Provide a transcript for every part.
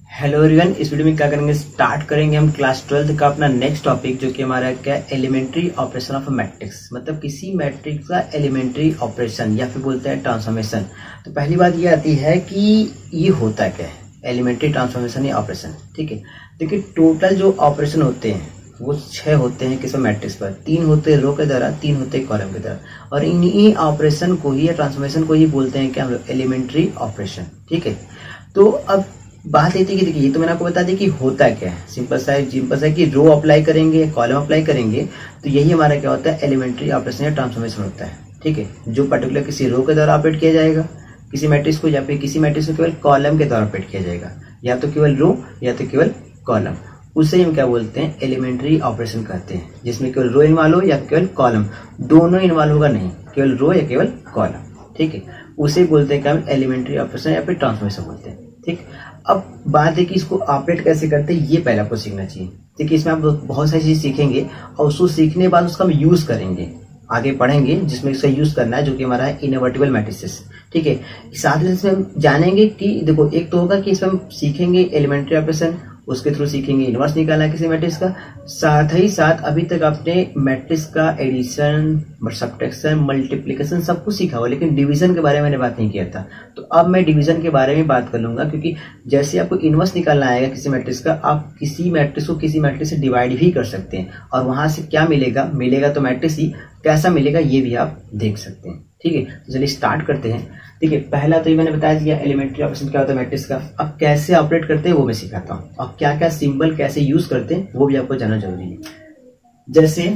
Hello everyone, इस video में क्या करेंगे, स्टार्ट करेंगे हम क्लास 12 का अपना नेक्स्ट टॉपिक, जो कि हमारा क्या है, एलिमेंट्री ऑपरेशन ऑफ मैट्रिक्स। मतलब किसी मैट्रिक्स का एलिमेंट्री ऑपरेशन या फिर बोलते हैं ट्रांसफॉर्मेशन। तो पहली बात ये आती है कि ये होता क्या है, एलिमेंट्री ट्रांसफॉर्मेशन या ऑपरेशन। ठीक है, देखिए टोटल जो ऑपरेशन होते हैं वो 6 होते हैं किसी मैट्रिक्स पर। 3 होते हैं रो के द्वारा, 3 होते हैं कॉलम के द्वारा, और इन्हीं ऑपरेशन को ही या ट्रांसफॉर्मेशन को ही बोलते हैं क्या हम लोग, एलिमेंट्री ऑपरेशन। ठीक है, तो अब बात ये थी कि देखिए, ये तो मैंने आपको बता दी कि होता क्या है। सिंपल सा है कि रो अप्लाई करेंगे, कॉलम अप्लाई करेंगे, तो यही हमारा क्या होता है, एलिमेंट्री ऑपरेशन या ट्रांसफॉर्मेशन होता है। ठीक है, जो पर्टिकुलर किसी रो के द्वारा ऑपरेट किया जाएगा किसी मैट्रिक्स को, या फिर किसी मैट्रिक्स को केवल कॉलम के द्वारा ऑपरेट किया जाएगा, या तो केवल रो या तो केवल कॉलम, उसे हम क्या बोलते हैं, एलिमेंट्री ऑपरेशन कहते हैं। जिसमें केवल रो इन्वॉल्व हो या केवल कॉलम, दोनों इन्वॉल्व होगा नहीं, केवल रो या केवल कॉलम। ठीक है, उसे बोलते हैं क्या, हम एलिमेंट्री ऑपरेशन या फिर ट्रांसफॉर्मेशन बोलते हैं। ठीक, अब बात है कि इसको ऑपरेट कैसे करते हैं, ये पहले आपको सीखना चाहिए। देखिए, इसमें आप बहुत सारी चीज सीखेंगे और उसको सीखने के बाद उसका हम यूज करेंगे, आगे पढ़ेंगे जिसमें इसका यूज करना है, जो कि हमारा है इनवर्टिबल मैट्रिसेस। ठीक है, साथ ही इसमें हम जानेंगे कि देखो, एक तो होगा कि इसमें हम सीखेंगे एलिमेंट्री ऑपरेशन, उसके थ्रू सीखेंगे इनवर्स निकालना किसी मैट्रिक्स का। साथ ही साथ अभी तक आपने मैट्रिक्स का एडिशन, सब्ट्रैक्शन, मल्टीप्लिकेशन सब कुछ सीखा हुआ, लेकिन डिवीजन के बारे में मैंने बात नहीं किया था। तो अब मैं डिवीजन के बारे में बात कर लूंगा, क्योंकि जैसे आपको इनवर्स निकालना आएगा किसी मैट्रिक्स का, आप किसी मैट्रिक्स को किसी मैट्रिक्स से डिवाइड भी कर सकते हैं, और वहां से क्या मिलेगा तो मैट्रिक्स ही, कैसा मिलेगा ये भी आप देख सकते हैं। ठीक है, तो चलिए स्टार्ट करते हैं। ठीक है, पहला तो ये मैंने बताया दिया एलिमेंट्री ऑपरेशन क्या होता है मैट्रिक्स का। अब कैसे ऑपरेट करते हैं वो मैं सिखाता हूँ, और क्या क्या सिंबल कैसे यूज करते हैं वो भी आपको जानना जरूरी है। जैसे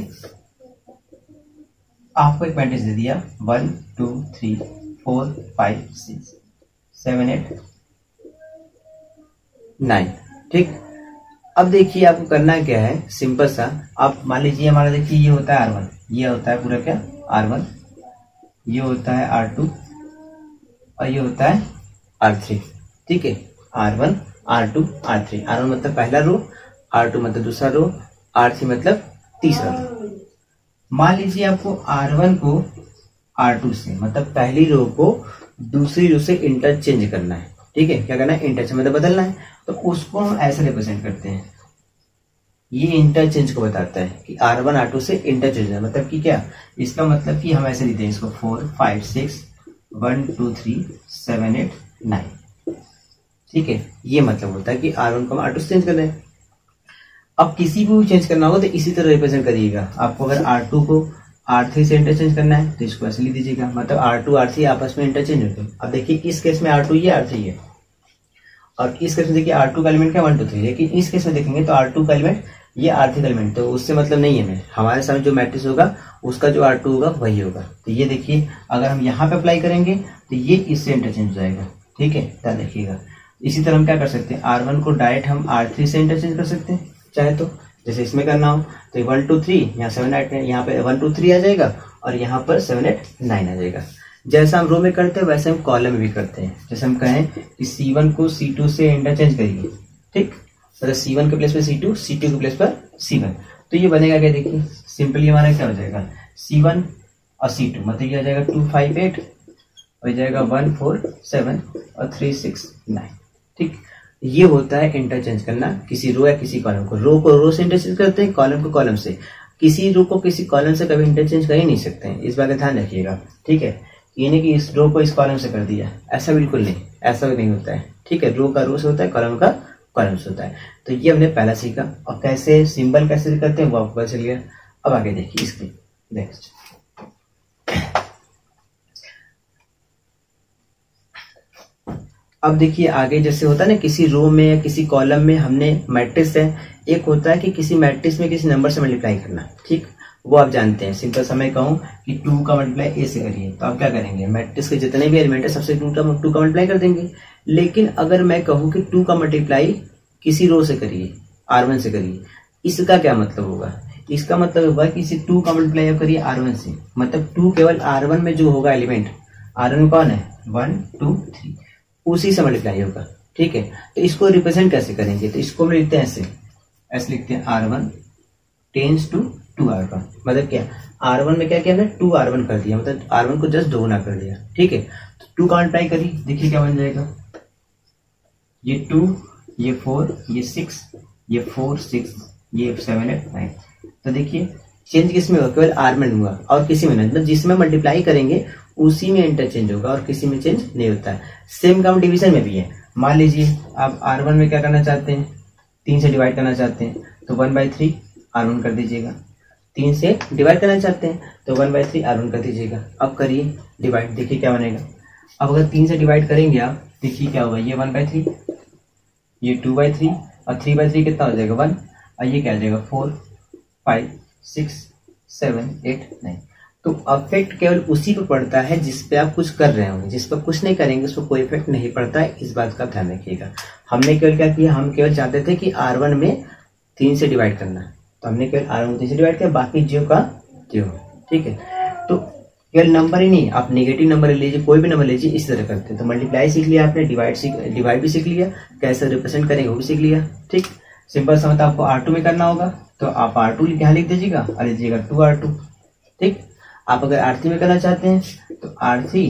आपको एक मैट्रिक्स दे दिया 1 2 3 4 5 6 7 8 9। ठीक, अब देखिए आपको करना क्या है, सिंपल सा, आप मान लीजिए हमारा देखिए ये होता है R1, ये होता है पूरा क्या R1, ये होता है R2 और ये होता है R3। ठीक है, R1 R2 R3। R1 मतलब पहला रो, R2 मतलब दूसरा रो, R3 मतलब तीसरा रो। मान लीजिए आपको R1 को R2 से, मतलब पहली रो को दूसरी रो से इंटरचेंज करना है। ठीक है, क्या करना है, इंटरचेंज मतलब बदलना है। तो उसको हम ऐसे रिप्रेजेंट करते हैं, ये इंटरचेंज को बताता है कि R1 R2 से इंटरचेंज है। मतलब कि क्या, इसका मतलब कि हम ऐसे लिखते हैं इसको 4 5 6 1 2 3 7 8 9। ठीक है, ये मतलब होता है कि R1 को हम R2 से चेंज कर रहे हैं। अब किसी को भी चेंज करना होगा तो इसी तरह रिप्रेजेंट करिएगा। आपको अगर R2 को R3 से इंटरचेंज करना है तो इसको ऐसे लिख दीजिएगा, मतलब R2 R3 आपस में इंटरचेंज होते हैं। अब देखिए इस केस में R2 ये R3 है, और इस केस में देखिए R2 का एलिमेंट क्या 1 2 3, लेकिन इस केस में देखेंगे तो R2 का एलिमेंट ये R3 का एलिमेंट, तो उससे मतलब नहीं है। हमारे सामने जो मैट्रिक्स होगा उसका जो R2 होगा वही होगा। तो ये देखिए, अगर हम यहाँ पे अप्लाई करेंगे तो ये इससे इंटरचेंज हो जाएगा। ठीक है, ध्यान रखिएगा। इसी तरह हम क्या कर सकते हैं, R1 को डायरेक्ट हम R3 से इंटरचेंज कर सकते हैं चाहे तो, जैसे इसमें करना हो तो 1 2 3, यहाँ 7 8 यहाँ पे 1 2 3 आ जाएगा, और यहाँ पर 7 8 9 आ जाएगा। जैसा हम रो में करते हैं वैसे हम कॉलम में भी करते हैं। जैसे हम कहें कि C1 को C2 से इंटरचेंज करिए, ठीक, मतलब C1 के प्लेस पर C2, C2 के प्लेस पर C1, तो ये बनेगा क्या, देखिए सिंपली हमारा क्या हो जाएगा, C1 और C2, मतलब ये आ जाएगा 2 5 8, हो जाएगा 1 4 7 और 3 6 9। ठीक, ये होता है इंटरचेंज करना किसी रो या किसी कॉलम को। रो को रो से इंटरचेंज करते हैं, कॉलम को कॉलम से। किसी रो को किसी कॉलम से कभी इंटरचेंज कर ही नहीं सकते हैं, इस बात का ध्यान रखिएगा। ठीक है, ये नहीं कि इस रो को इस कॉलम से कर दिया, ऐसा बिल्कुल नहीं, ऐसा भी नहीं होता है। ठीक है, रो का रो से होता है, कॉलम का कॉलम से होता है। तो ये हमने पहला सीखा, और कैसे सिंबल कैसे करते हैं वो आपको पता चल गया। अब आगे देखिए इसके नेक्स्ट। अब देखिए आगे जैसे होता है ना, किसी रो में या किसी कॉलम में हमने मैट्रिक्स है, एक होता है कि किसी मैट्रिक्स में किसी नंबर से मल्टीप्लाई करना। ठीक, वो आप जानते हैं। सिंपल सा मैं कहूँ कि 2 का मल्टीप्लाई A से करिए, तो आप क्या करेंगे, मैट्रिक्स के जितने भी एलिमेंट है सबसे 2 का मल्टीप्लाई कर देंगे। लेकिन अगर मैं कहूँ कि 2 का मल्टीप्लाई किसी रो से करिए, R1 से करिए, इसका क्या मतलब होगा, इसका मतलब होगा कि इसी 2 का मल्टीप्लाई आप करिए R1 से, मतलब 2 केवल R1 में जो होगा एलिमेंट, R1 कौन है 1 2 3, उसी से मल्टीप्लाई होगा। ठीक है, तो इसको रिप्रेजेंट कैसे करेंगे, तो इसको हम लिखते हैं ऐसे लिखते हैं R1 टेंस टू 2R1। मतलब क्या, R1 में क्या किया हमने 2R1 कर दिया, मतलब R1 को जस्ट दोगुना कर दिया। ठीक है, तो 2 का मल्टीप्लाई करिए, देखिए क्या बन जाएगा, ये 2 ये 4, ये 6, ये 4 6, ये 7 8 9। तो देखिए चेंज किसमें होगा, केवल आर में हुआ और किसी में नहीं, मतलब जिसमें मल्टीप्लाई करेंगे उसी में इंटरचेंज होगा और किसी में चेंज नहीं होता है। सेम काम डिवीजन में भी है। मान लीजिए आप R1 में क्या करना चाहते हैं, 3 से डिवाइड करना चाहते हैं तो 1/3 R1 कर दीजिएगा। 3 से डिवाइड करना चाहते हैं तो 1/3 R1 कर दीजिएगा। अब करिए डिवाइड, देखिए क्या बनेगा। अब अगर 3 से डिवाइड करेंगे आप, देखिए क्या होगा, ये 1/3, ये 2/3 और 3/3 कितना हो जाएगा 1, और ये क्या आ जाएगा 4 5 6 7 8 9। तो अफेक्ट केवल उसी पर पड़ता है जिस पे आप कुछ कर रहे होंगे, जिस पर कुछ नहीं करेंगे उस पर कोई इफेक्ट नहीं पड़ता है। इस बात का ध्यान रखिएगा। हमने केवल क्या किया, हम केवल चाहते थे कि R1 में 3 से डिवाइड करना, तो हमने केवल R1 में 3 से डिवाइड किया, बाकी ज्यों का त्यों। ठीक है, तो केवल नंबर ही नहीं, आप नेगेटिव नंबर लीजिए, कोई भी नंबर लीजिए, इस तरह करते हैं। तो मल्टीप्लाई सीख लिया आपने, डिवाइड भी सीख लिया, कैसे रिप्रेजेंट करेंगे वो भी सीख लिया। ठीक, सिंपल सा मतलब आपको R2 में करना होगा तो आप R2 यहाँ लिख दीजिएगा और लीजिएगा 2R2। ठीक, आप अगर R3 में करना चाहते हैं तो R3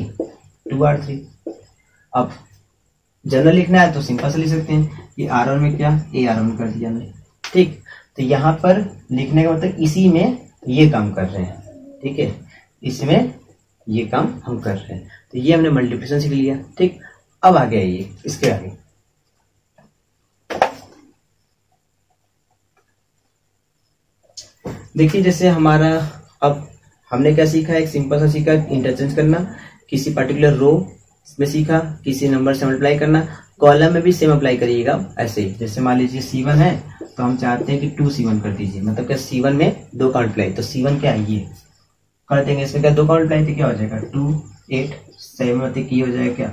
2R3। अब जनरल लिखना है तो सिंपल से लिख सकते हैं कि R1 में क्या, A R1 कर दिया हमने। ठीक, तो यहाँ पर लिखने का मतलब इसी में ये काम कर रहे हैं। ठीक है, इसमें ये काम हम कर रहे हैं। तो ये हमने मल्टीप्लिकेशन सीख लिया। ठीक, अब आगे आइए इसके आगे। देखिए जैसे हमारा अब हमने क्या सीखा, एक सिंपल सा सीखा इंटरचेंज करना, किसी पर्टिकुलर रो में सीखा, किसी नंबर से मल्टीप्लाई करना। कॉलम में भी सेम अप्लाई करिएगा ऐसे ही। जैसे मान लीजिए C1 है तो हम चाहते हैं कि 2C1 कर दीजिए, मतलब क्या C1 में 2 का मल्टीप्लाई, तो C1 क्या है, ये कर देंगे। इसमें क्या 2 का मल्टीप्लाई तो क्या हो जाएगा 2 8 7 मतलब की हो जाएगा क्या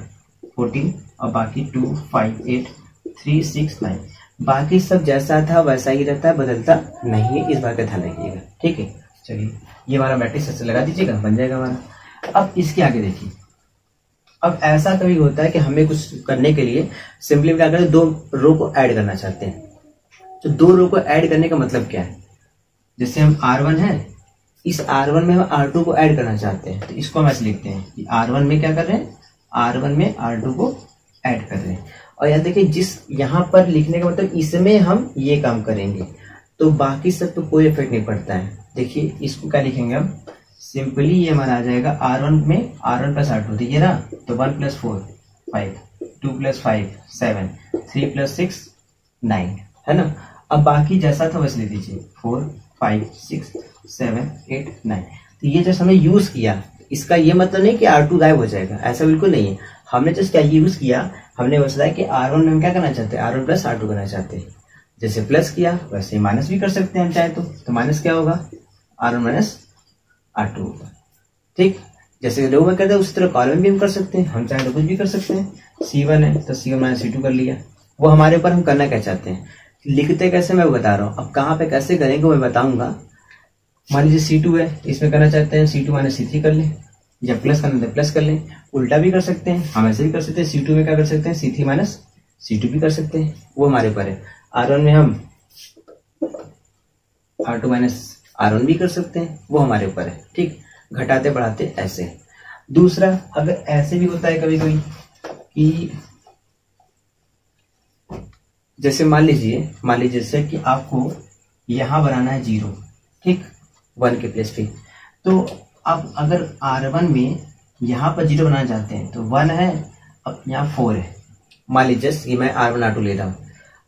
14, और बाकी 2 5 8 3 6 9। बाकी सब जैसा था वैसा ही रहता है, बदलता नहीं है, इस बात का ध्यान रखिएगा। ठीक है, चलिए ये हमारा मैट्रिक्स ऐसे लगा दीजिएगा, बन जाएगा हमारा। अब इसके आगे देखिए, अब ऐसा कभी होता है कि हमें कुछ करने के लिए सिंपली क्या करें, 2 रो को ऐड करना चाहते हैं। तो 2 रो को ऐड करने का मतलब क्या है, जैसे हम R1 है, इस R1 में हम R2 को ऐड करना चाहते हैं, तो इसको हम ऐसे लिखते हैं कि R1 में क्या कर रहे हैं, R1 में R2 को ऐड कर रहे हैं। और यहाँ देखिए जिस यहाँ पर लिखने का मतलब इसमें हम ये काम करेंगे, तो बाकी सब तो कोई इफेक्ट नहीं पड़ता है। देखिए इसको क्या लिखेंगे हम, सिंपली ये हमारा आ जाएगा R1 में R1 प्लस R2 देखिए ना, तो 1 + 4 5 2 + 5 7 3 + 6 9 है ना। अब बाकी जैसा था वैसे लिख दीजिए 4 5 6 7 8 9। तो ये जैसे हमने यूज किया, इसका ये मतलब नहीं कि R2 गायब हो जाएगा, ऐसा बिल्कुल नहीं है। हमने जस्ट क्या यूज किया, हमने बताया कि R1 में हम क्या करना चाहते हैं, R1 प्लस R2 करना चाहते हैं। जैसे प्लस किया वैसे माइनस भी कर सकते हैं हम चाहे तो माइनस क्या होगा, R1 माइनस R2 होगा। ठीक, जैसे रो में करते हैं उसी तरह कॉलम में भी हम कर सकते हैं, हम चाहे तो कुछ भी कर सकते हैं। C1 है तो C1 माइनस C2 कर लिया। वो हमारे ऊपर हम करना क्या चाहते हैं, लिखते कैसे मैं बता रहा हूँ। अब कहाँ पे कैसे करेंगे मैं बताऊंगा। मान लीजिए C2 है, इसमें करना चाहते हैं C2 माइनस C3 कर लें, या प्लस करना तो प्लस कर लें, उल्टा भी कर सकते हैं, हम ऐसे भी कर सकते हैं। C2 में क्या कर सकते हैं, C3 माइनस C2 भी कर सकते हैं, वो हमारे ऊपर है। R1 में हम R2 माइनस R1 भी कर सकते हैं, वो हमारे ऊपर है। ठीक, घटाते बढ़ाते ऐसे। दूसरा, अगर ऐसे भी होता है कभी कभी कि जैसे मान लीजिए जैसे कि आपको यहां बनाना है 0, ठीक, 1 के प्लेस पे। तो अब अगर R1 में यहां पर 0 बनाना चाहते हैं तो 1 है, अब यहाँ 4 है। मान लीजिए कि मैं R1 R2 ले रहा हूँ,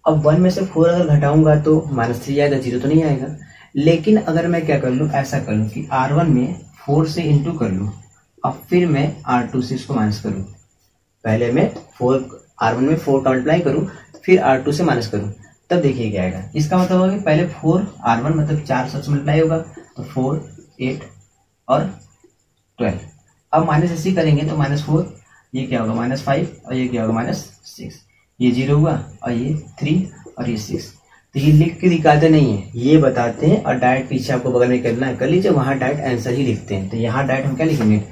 अब 1 में से 4 अगर घटाऊंगा तो -3 आएगा, 0 तो नहीं आएगा। लेकिन अगर मैं क्या कर लूँ, ऐसा कर लूँ कि R1 में 4 से इंटू कर लूँ, अब फिर मैं R2 से इसको माइनस करूँ। पहले मैं R1 में 4 का मल्टीप्लाई करूँ, फिर R2 से माइनस करूँ, तब देखिए क्या आएगा। इसका मतलब होगा कि पहले 4 R1 मतलब 4 से मल्टीप्लाई होगा, तो 4 8 और 12। अब माइनस ऐसे करेंगे तो -4, ये क्या होगा -5, और ये क्या होगा -6। ये 0 हुआ और ये 3 और ये 6। तो ये लिख के दिखाते नहीं है, ये बताते हैं और डायरेक्ट पीछे आपको बगल में करना है कर लीजिए, वहां डायरेक्ट आंसर ही लिखते हैं। तो यहाँ डायरेक्ट हम क्या लिखेंगे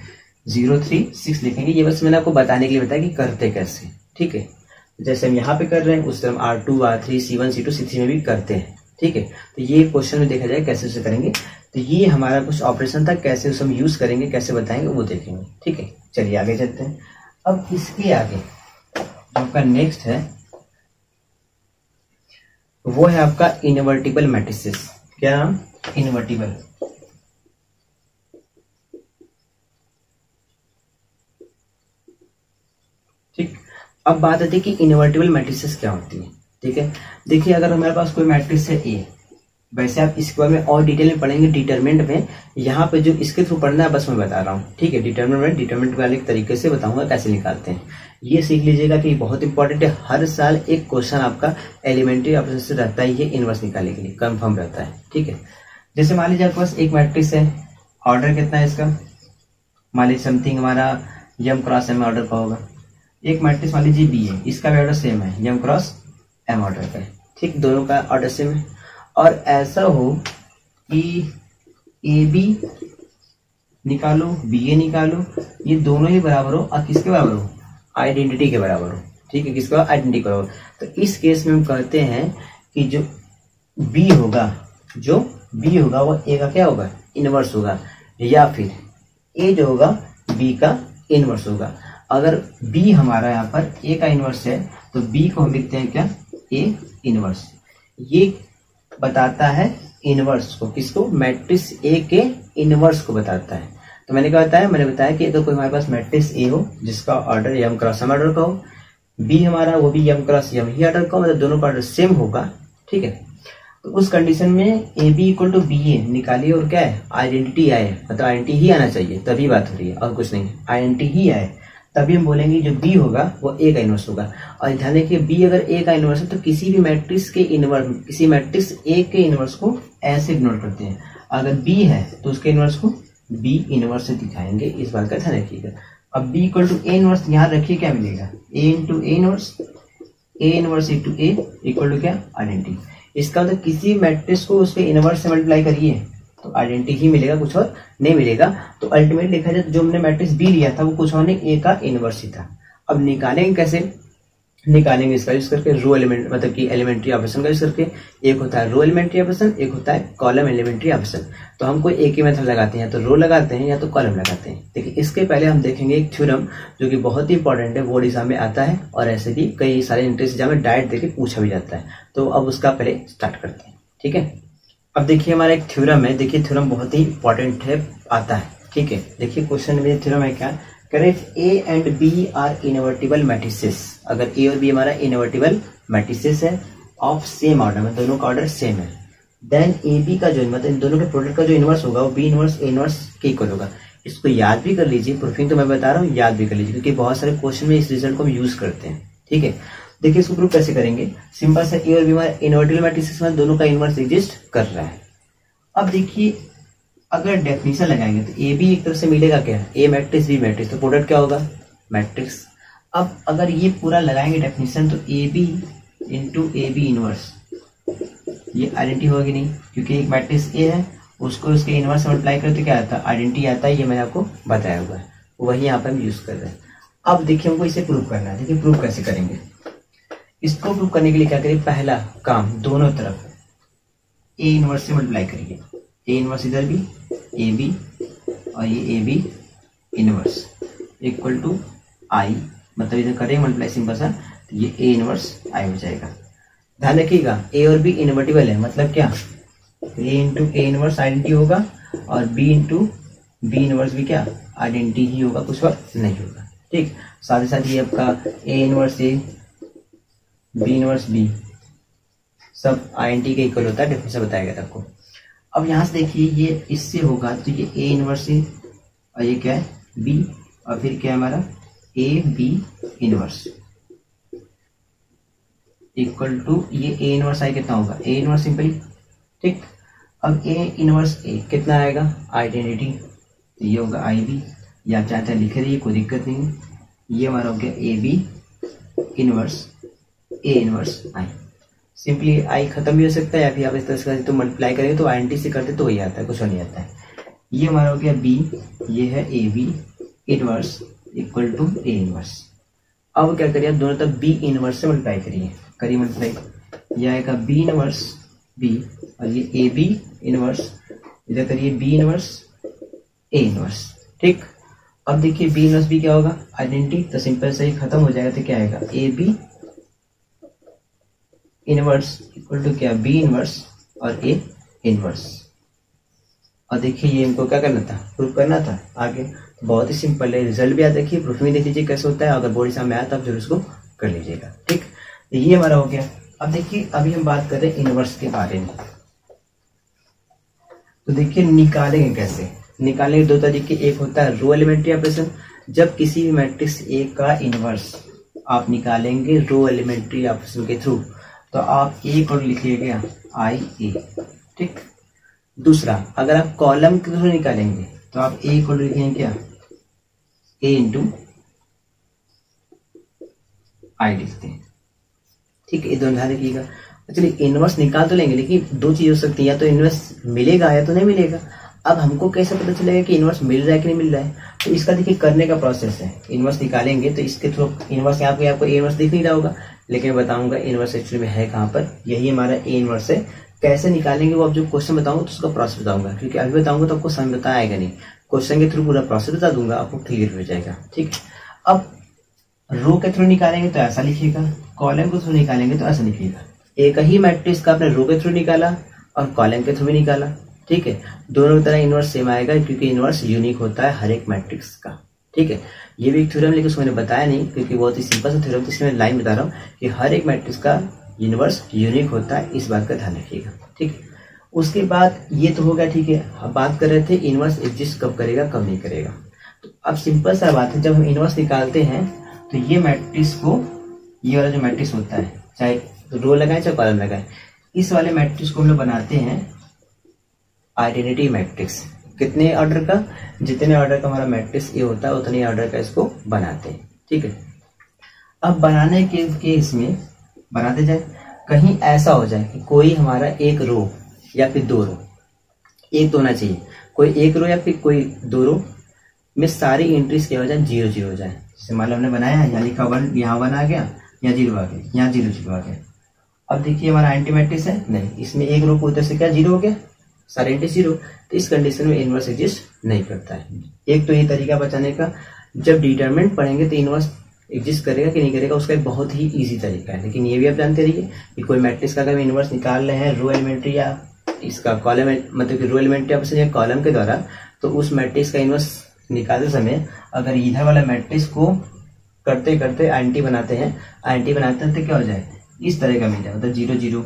0 3 6 लिखेंगे। ये बस मैंने आपको बताने के लिए बताया कि करते कैसे। ठीक है, जैसे हम यहाँ पे कर रहे हैं उस तरह R2 R3 C1 C2 C3 में भी करते हैं। ठीक है, तो ये क्वेश्चन में देखा जाए कैसे उसे करेंगे। तो ये हमारा कुछ ऑपरेशन था, कैसे उसे हम यूज करेंगे, कैसे बताएंगे वो देखेंगे। ठीक है, चलिए आगे चलते हैं। अब इसके आगे जो आपका नेक्स्ट है वो है आपका इनवर्टिबल मैट्रिसेस। क्या नाम? इनवर्टिबल। ठीक, अब बात आती है कि इनवर्टिबल मैट्रिसेस क्या होती है। ठीक है, देखिए अगर हमारे पास कोई मैट्रिक्स है ए, वैसे आप इसके बारे में और डिटेल में पढ़ेंगे डिटरमिनेंट में, यहाँ पे जो इसके थ्रू पढ़ना है बस मैं बता रहा हूँ। ठीक है, डिटरमिनेंट वाले तरीके से बताऊंगा कैसे निकालते हैं। ये सीख लीजिएगा कि बहुत इंपॉर्टेंट है। हर साल एक क्वेश्चन आपका एलिमेंट्री ऑपरेशन से रहता ही है, इनवर्स निकालने के लिए कंफर्म रहता है। ठीक है, जैसे मान लीजिए आपके पास एक मैट्रिक्स है, ऑर्डर कितना है इसका, मान लीजिए समथिंग हमारा m क्रॉस m ऑर्डर का होगा। एक मैट्रिक्स मान लीजिए बी है, इसका भी ऑर्डर सेम है, m क्रॉस m ऑर्डर का है। ठीक, दोनों का ऑर्डर सेम है। और ऐसा हो कि ए बी निकालो, बी ए निकालो, ये दोनों ही बराबर हो और किसके बराबर हो? आइडेंटिटी के बराबर हो। ठीक है, किसके बराबर? आइडेंटिटी के बराबर। तो इस केस में हम कहते हैं कि जो बी होगा वो ए का क्या होगा? इनवर्स होगा, या फिर ए जो होगा बी का इनवर्स होगा। अगर बी हमारा यहाँ पर ए का इनवर्स है तो बी को हम लिखते हैं क्या? A inverse. ये बताता है इनवर्स को, किसको? मैट्रिक्स ए के इनवर्स को बताता है। तो मैंने क्या बताया? मैंने बताया कि तो कोई हमारे पास मैट्रिक्स ए हो जिसका order m cross m order का हो, बी हमारा वो भी m क्रॉस m ही ऑर्डर का हो, मतलब दोनों का ऑर्डर सेम होगा। ठीक है, तो उस कंडीशन में A B equal to B A निकालिए और क्या है? आइडेंटिटी आए, मतलब आइडेंटिटी ही आना चाहिए, तभी बात हो रही है और कुछ नहीं, आइडेंटिटी ही आए तभी हम बोलेंगे जो बी होगा वो ए का इनवर्स होगा। और ध्यान रखिए बी अगर ए का इनवर्स है तो किसी भी मैट्रिक्स के इनवर्स, किसी मैट्रिक्स ए के इनवर्स को ऐसे इग्नोर करते हैं। अगर बी है तो उसके इनवर्स को बी इनवर्स से दिखाएंगे, इस बात का ध्यान रखिएगा। अब B equal to A inverse, यहाँ रखिए क्या मिलेगा? A into A inverse, A inverse into A equal to क्या? आइडेंटिटी। इसका मतलब किसी मैट्रिक्स को उसके इनवर्स से मल्टीप्लाई करिए तो आइडेंटिटी ही मिलेगा, कुछ और नहीं मिलेगा। तो अल्टीमेट देखा जाए तो जो हमने मैट्रिक्स बी लिया था वो कुछ और नहीं, ए का इनवर्स ही था। अब निकालेंगे कैसे? निकालेंगे इसका यूज करके रो एलिमेंट, मतलब कि एलिमेंट्री ऑपरेशन का यूज करके। एक होता है रो एलिमेंट्री ऑपरेशन, एक होता है कॉलम एलिमेंट्री ऑपरेशन। तो हम कोई एक ही मेथड लगाते हैं, या तो रो लगाते हैं या तो कॉलम लगाते हैं। देखिए इसके पहले हम देखेंगे एक थ्योरम जो कि बहुत ही इंपॉर्टेंट है, बोर्ड एग्जाम में आता है और ऐसे भी कई सारे इंट्रेंस एग्जाम में डायरेक्ट देके पूछा भी जाता है। तो अब उसका पहले स्टार्ट करते हैं। ठीक है, अब देखिए हमारा एक थ्योरम है। देखिए थ्योरम बहुत ही इंपॉर्टेंट है, आता है। ठीक है, देखिए क्वेश्चन में थ्योरम है क्या? Correct A and B are invertible matrices. अगर ए और बी हमारा इनवर्टिबल मैट्रिसेस है ऑफ सेम ऑर्डर में, दोनों का ऑर्डर सेम है, देन ए बी का जो मतलब इन दोनों के प्रोडक्ट का जो इनवर्स होगा वो बी इनवर्स ए इनवर्स के इक्वल होगा। इसको याद भी कर लीजिए, प्रूफिंग तो मैं बता रहा हूँ, याद भी कर लीजिए क्योंकि बहुत सारे क्वेश्चन में इस रिजल्ट को हम यूज करते हैं। ठीक है, देखिए इसको प्रूफ कैसे करेंगे? सिंपल से ए और बी हमारा इनवर्टिबल मैट्रिसेस में दोनों का इनवर्स एग्जिस्ट कर रहा है। अब देखिए अगर डेफिनेशन लगाएंगे तो ए बी एक तरफ से मिलेगा क्या? ए मैट्रिक्स बी मैट्रिक्स, तो प्रोडक्ट क्या होगा? मैट्रिक्स। अब अगर ये पूरा लगाएंगे डेफिनेशन तो A B into A B inverse, ये आइडेंटिटी होगी नहीं क्योंकि एक मैट्रिक्स ए है उसको उसके इनवर्स मल्टीप्लाई करते क्या आता है? आइडेंटिटी आता है। ये मैंने आपको बताया हुआ है, वही यहाँ पे हम यूज कर रहे हैं। अब देखिए हमको इसे प्रूव करना है। देखिए प्रूव कैसे करेंगे? इसको प्रूव करने के लिए क्या करिए? पहला काम दोनों तरफ ए इनवर्स से मल्टीप्लाई करिए। ए इनवर्स इधर भी ए बी और ये A B inverse equal to I, मतलब इधर करेंगे मल्टीप्लाई सिंपल सा, तो ये ए इनवर्स आई हो जाएगा। ध्यान रखिएगा ए और बी इनवर्टिबल है, मतलब क्या? ए इंटू ए इनवर्स आइडेंटिटी होगा और बी इंटू बी इनवर्स भी क्या? आइडेंटिटी ही होगा, कुछ और नहीं होगा। ठीक, साथ ही साथ ये आपका A inverse A B inverse B सब आइडेंटिटी के इक्वल होता है, डेफिनेशन बताया गया था आपको। अब यहां से देखिए ये इससे होगा तो ये ए इनवर्स ए और ये क्या है? बी, और फिर क्या है हमारा? A B inverse equal to ये ए इनवर्स आई कितना होगा? A inverse simply. ठीक, अब ए इनवर्स ए कितना आएगा? आइडेंटिटी, तो ये होगा आई बी, या आप चाहते हैं लिखे रहिए, कोई दिक्कत नहीं है। ये हमारा हो गया A B inverse A inverse I. Simply I खत्म भी हो सकता है या फिर आप इस तरह से तो मल्टीप्लाई करेंगे तो आइडेंटिटी से करते तो वही आता है, कुछ और नहीं आता है। ये हमारा हो गया बी, ये है A B inverse equal to A inverse. अब क्या करिए? आप दोनों तरफ बी इनवर्स से मल्टीप्लाई करिए मल्टीप्लाई, यह आएगा बी इनवर्स बी और ये ए बी इनवर्स, इधर करिए बी इनवर्स ए इनवर्स। ठीक, अब देखिए बी इनवर्स बी क्या होगा? आइडेंटिटी, तो सिंपल से ही खत्म हो जाएगा तो क्या आएगा? A B inverse equal to क्या, बी इनवर्स और ए इनवर्स। और देखिए ये इनको क्या करना था, प्रूफ करना था आगे। तो बहुत ही सिंपल है, रिजल्ट भी याद रखिए, प्रूफ में देख लीजिए कैसे होता है। अगर बोर्ड एग्जाम में आया तो आप जरूर इसको कर लीजिएगा, ठीक। ये हमारा हो गया। अब देखिए अभी हम बात कर रहे हैं इनवर्स के बारे में। तो देखिए निकालेंगे कैसे, निकालने के दो तरीके, एक होता है रो एलिमेंट्री ऑपरेशन। जब किसी भी मैट्रिक्स ए का इनवर्स आप निकालेंगे रो एलिमेंट्री ऑपरेशन के थ्रू, तो आप ए को लिखिएगा आई ए, ठीक। दूसरा, अगर आप कॉलम के थ्रू निकालेंगे तो आप ए को लिखेंगे क्या, ए इंटू आई लिखते हैं, ठीक है। ये दोनों ध्यान रखिएगा। चलिए इनवर्स निकाल तो लेंगे, लेकिन दो चीज हो सकती है, या तो इनवर्स मिलेगा या तो नहीं मिलेगा। अब हमको कैसे पता चलेगा कि इनवर्स मिल रहा है कि नहीं मिल रहा है, तो इसका देखिए करने का प्रोसेस है। इनवर्स निकालेंगे तो इसके थ्रू इनवर्स, यहाँ पे आपको इनवर्स दिख नहीं रहा होगा, लेकिन बताऊंगा इनवर्स एक्चुअली में है कहाँ पर। यही हमारा ए इनवर्स है। कैसे निकालेंगे वो अब जो क्वेश्चन बताऊंगा तो उसका प्रोसेस बताऊंगा, क्योंकि अभी बताऊंगा तो आपको समझ में आएगा नहीं। क्वेश्चन के थ्रू पूरा प्रोसेस बता दूंगा, आपको क्लियर हो जाएगा, ठीक है। अब रो के थ्रू निकालेंगे तो ऐसा लिखिएगा, कॉलम के थ्रू निकालेंगे तो ऐसा लिखिएगा। एक ही मैट्रिक्स का आपने रो के थ्रू निकाला और कॉलम के थ्रू भी निकाला, ठीक है। दोनों की तरह इनवर्स सेम आएगा, क्योंकि इनवर्स यूनिक होता है हर एक मैट्रिक्स का, ठीक है। ये भी एक थ्योरम, लेकिन उसको मैंने बताया नहीं क्योंकि बहुत ही सिंपल सा थ्योरम, तो इसमें लाइन बता रहा हूँ कि हर एक मैट्रिक्स का इनवर्स यूनिक होता है, इस बात का ध्यान रखिएगा, ठीक है। उसके बाद ये तो हो गया, ठीक है। अब बात कर रहे थे इनवर्स एग्जिस्ट कब करेगा कब नहीं करेगा। तो अब सिंपल सा बात है, जब हम इनवर्स निकालते हैं तो ये मैट्रिक्स को, ये वाला जो मैट्रिक्स होता है, चाहे रो लगाए चाहे कॉलम लगाए, इस वाले मैट्रिक्स को हम लोग बनाते हैं आइडेंटिटी मैट्रिक्स। कितने ऑर्डर का, जितने ऑर्डर का हमारा मैट्रिक्स ये होता है उतने ऑर्डर का इसको बनाते हैं, ठीक है। अब बनाने के केस में बनाते जाए, कहीं ऐसा हो जाए कि कोई हमारा एक रो या फिर दो रो, एक तो होना चाहिए, कोई एक रो या फिर कोई दो रो में सारी एंट्रीज क्या हो जाए, 0 0 हो जाए। जैसे मान लो हमने बनाया है, यहाँ लिखा 1, यहाँ 1 आ गया, यहाँ 0 आ गया, यहाँ 0 0 आ गया। अब देखिए हमारा एंटी मैट्रिक्स है, नहीं, इसमें एक रो को उधर से क्या 0 हो गया, सारे एंट्री 0, तो इस कंडीशन में इनवर्स एग्जिस्ट नहीं करता है। एक तो ये तरीका बचाने का, जब डिटरमिनेंट पढ़ेंगे तो इनवर्स एग्जिस्ट करेगा कि नहीं करेगा उसका एक बहुत ही इजी तरीका है। लेकिन ये भी आप जानते रहिए कि कोई मैट्रिक्स का अगर हम इनवर्स निकाल रहे हैं रो एलिमेंट्री या इसका कॉलम, मतलब कि रो एलिमेंट्री ऑपरेशन या कॉलम के द्वारा, तो उस मैट्रिक्स का इनवर्स निकालते समय अगर इधर वाला मैट्रिक्स को करते करते आइडेंटिटी बनाते हैं, आइडेंटिटी बनाते हैं तो क्या हो जाए, इस तरह का मिल जाए, मतलब 0 0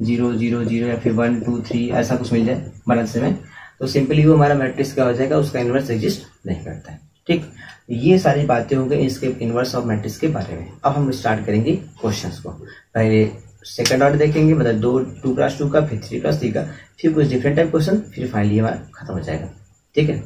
0 0 0 या फिर 1 2 3 ऐसा कुछ मिल जाए बनाते समय, तो सिंपली वो हमारा मैट्रिक्स क्या हो जाएगा, उसका इनवर्स एग्जिस्ट नहीं करता है, ठीक। ये सारी बातें हो गई इसके इनवर्स ऑफ मैट्रिक्स के बारे में। अब हम स्टार्ट करेंगे क्वेश्चंस को। पहले सेकंड ऑर्डर देखेंगे, मतलब 2 क्रॉस 2 का, फिर 3 क्रॉस 3 का, फिर कुछ डिफरेंट टाइप क्वेश्चन, फिर फाइनली हमारा खत्म हो जाएगा, ठीक है।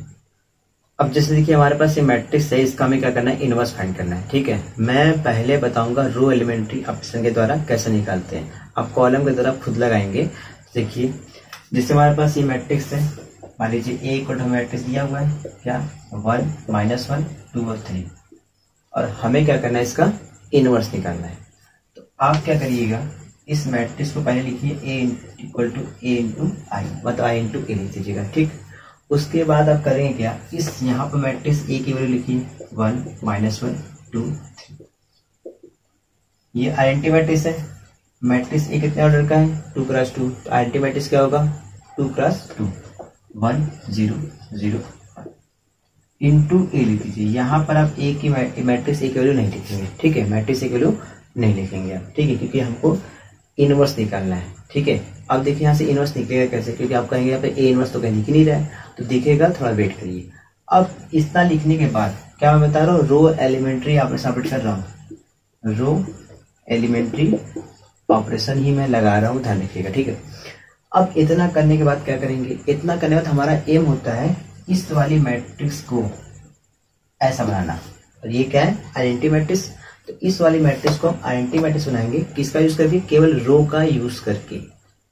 अब जैसे देखिए हमारे पास ये मैट्रिक्स है, इसका हमें क्या करना है, इनवर्स फाइंड करना है, ठीक है। मैं पहले बताऊंगा रो एलिमेंट्री ऑपरेशन के द्वारा कैसे निकालते हैं, आप कॉलम के द्वारा खुद लगाएंगे। देखिए जैसे हमारे पास ये मैट्रिक्स है, मान लीजिए ए इक्वल टू मैट्रिक्स दिया हुआ है क्या, 1 -1 2 और 3, और हमें क्या करना है, इसका इनवर्स निकालना है। तो आप क्या करिएगा, इस मैट्रिक्स को पहले लिखिए ए इक्वल टू ए इंटू आई, मतलब आई इंटू ए लिख दीजिएगा, ठीक। उसके बाद आप करेंगे क्या, इस यहाँ पर मैट्रिक्स ए की वैल्यू लिखिए 1 -1 2 3, ये आइडेंटिटी मैट्रिक्स है। मैट्रिक्स ए कितने ऑर्डर का है, 2 क्रॉस 2, तो आइडेंटिटी मैट्रिक्स क्या होगा, 2 क्रॉस 2 1 0 0 इंटू ए लिख दीजिए। यहाँ पर आप ए की मैट्रिक्स ए की वैल्यू नहीं लिखेंगे, ठीक है, मैट्रिक्स ए की वैल्यू नहीं लिखेंगे आप, ठीक है, क्योंकि हमको इनवर्स निकालना है, ठीक है। अब देखिए यहाँ से इनवर्स निकलेगा कैसे, क्योंकि आप कहेंगे यहाँ पे ए इनवर्स तो कहीं दिख नहीं रहा है, तो दिखेगा, थोड़ा वेट करिए। अब इतना लिखने के बाद क्या मैं बता रहा हूँ, रो एलिमेंट्री ऑपरेशन कर रहा हूँ, रो एलिमेंट्री ऑपरेशन ही मैं लगा रहा हूँ, ध्यान रखिएगा, ठीक है। अब इतना करने के बाद क्या करेंगे, इतना करने के बाद हमारा एम होता है इस वाली मैट्रिक्स को ऐसा बनाना, और ये क्या है, आइडेंटिटी मैट्रिक्स। तो इस वाली मैट्रिक्स को हम आइडेंटिटी मैट्रिक्स बनाएंगे, किसका यूज करके, केवल रो का यूज करके,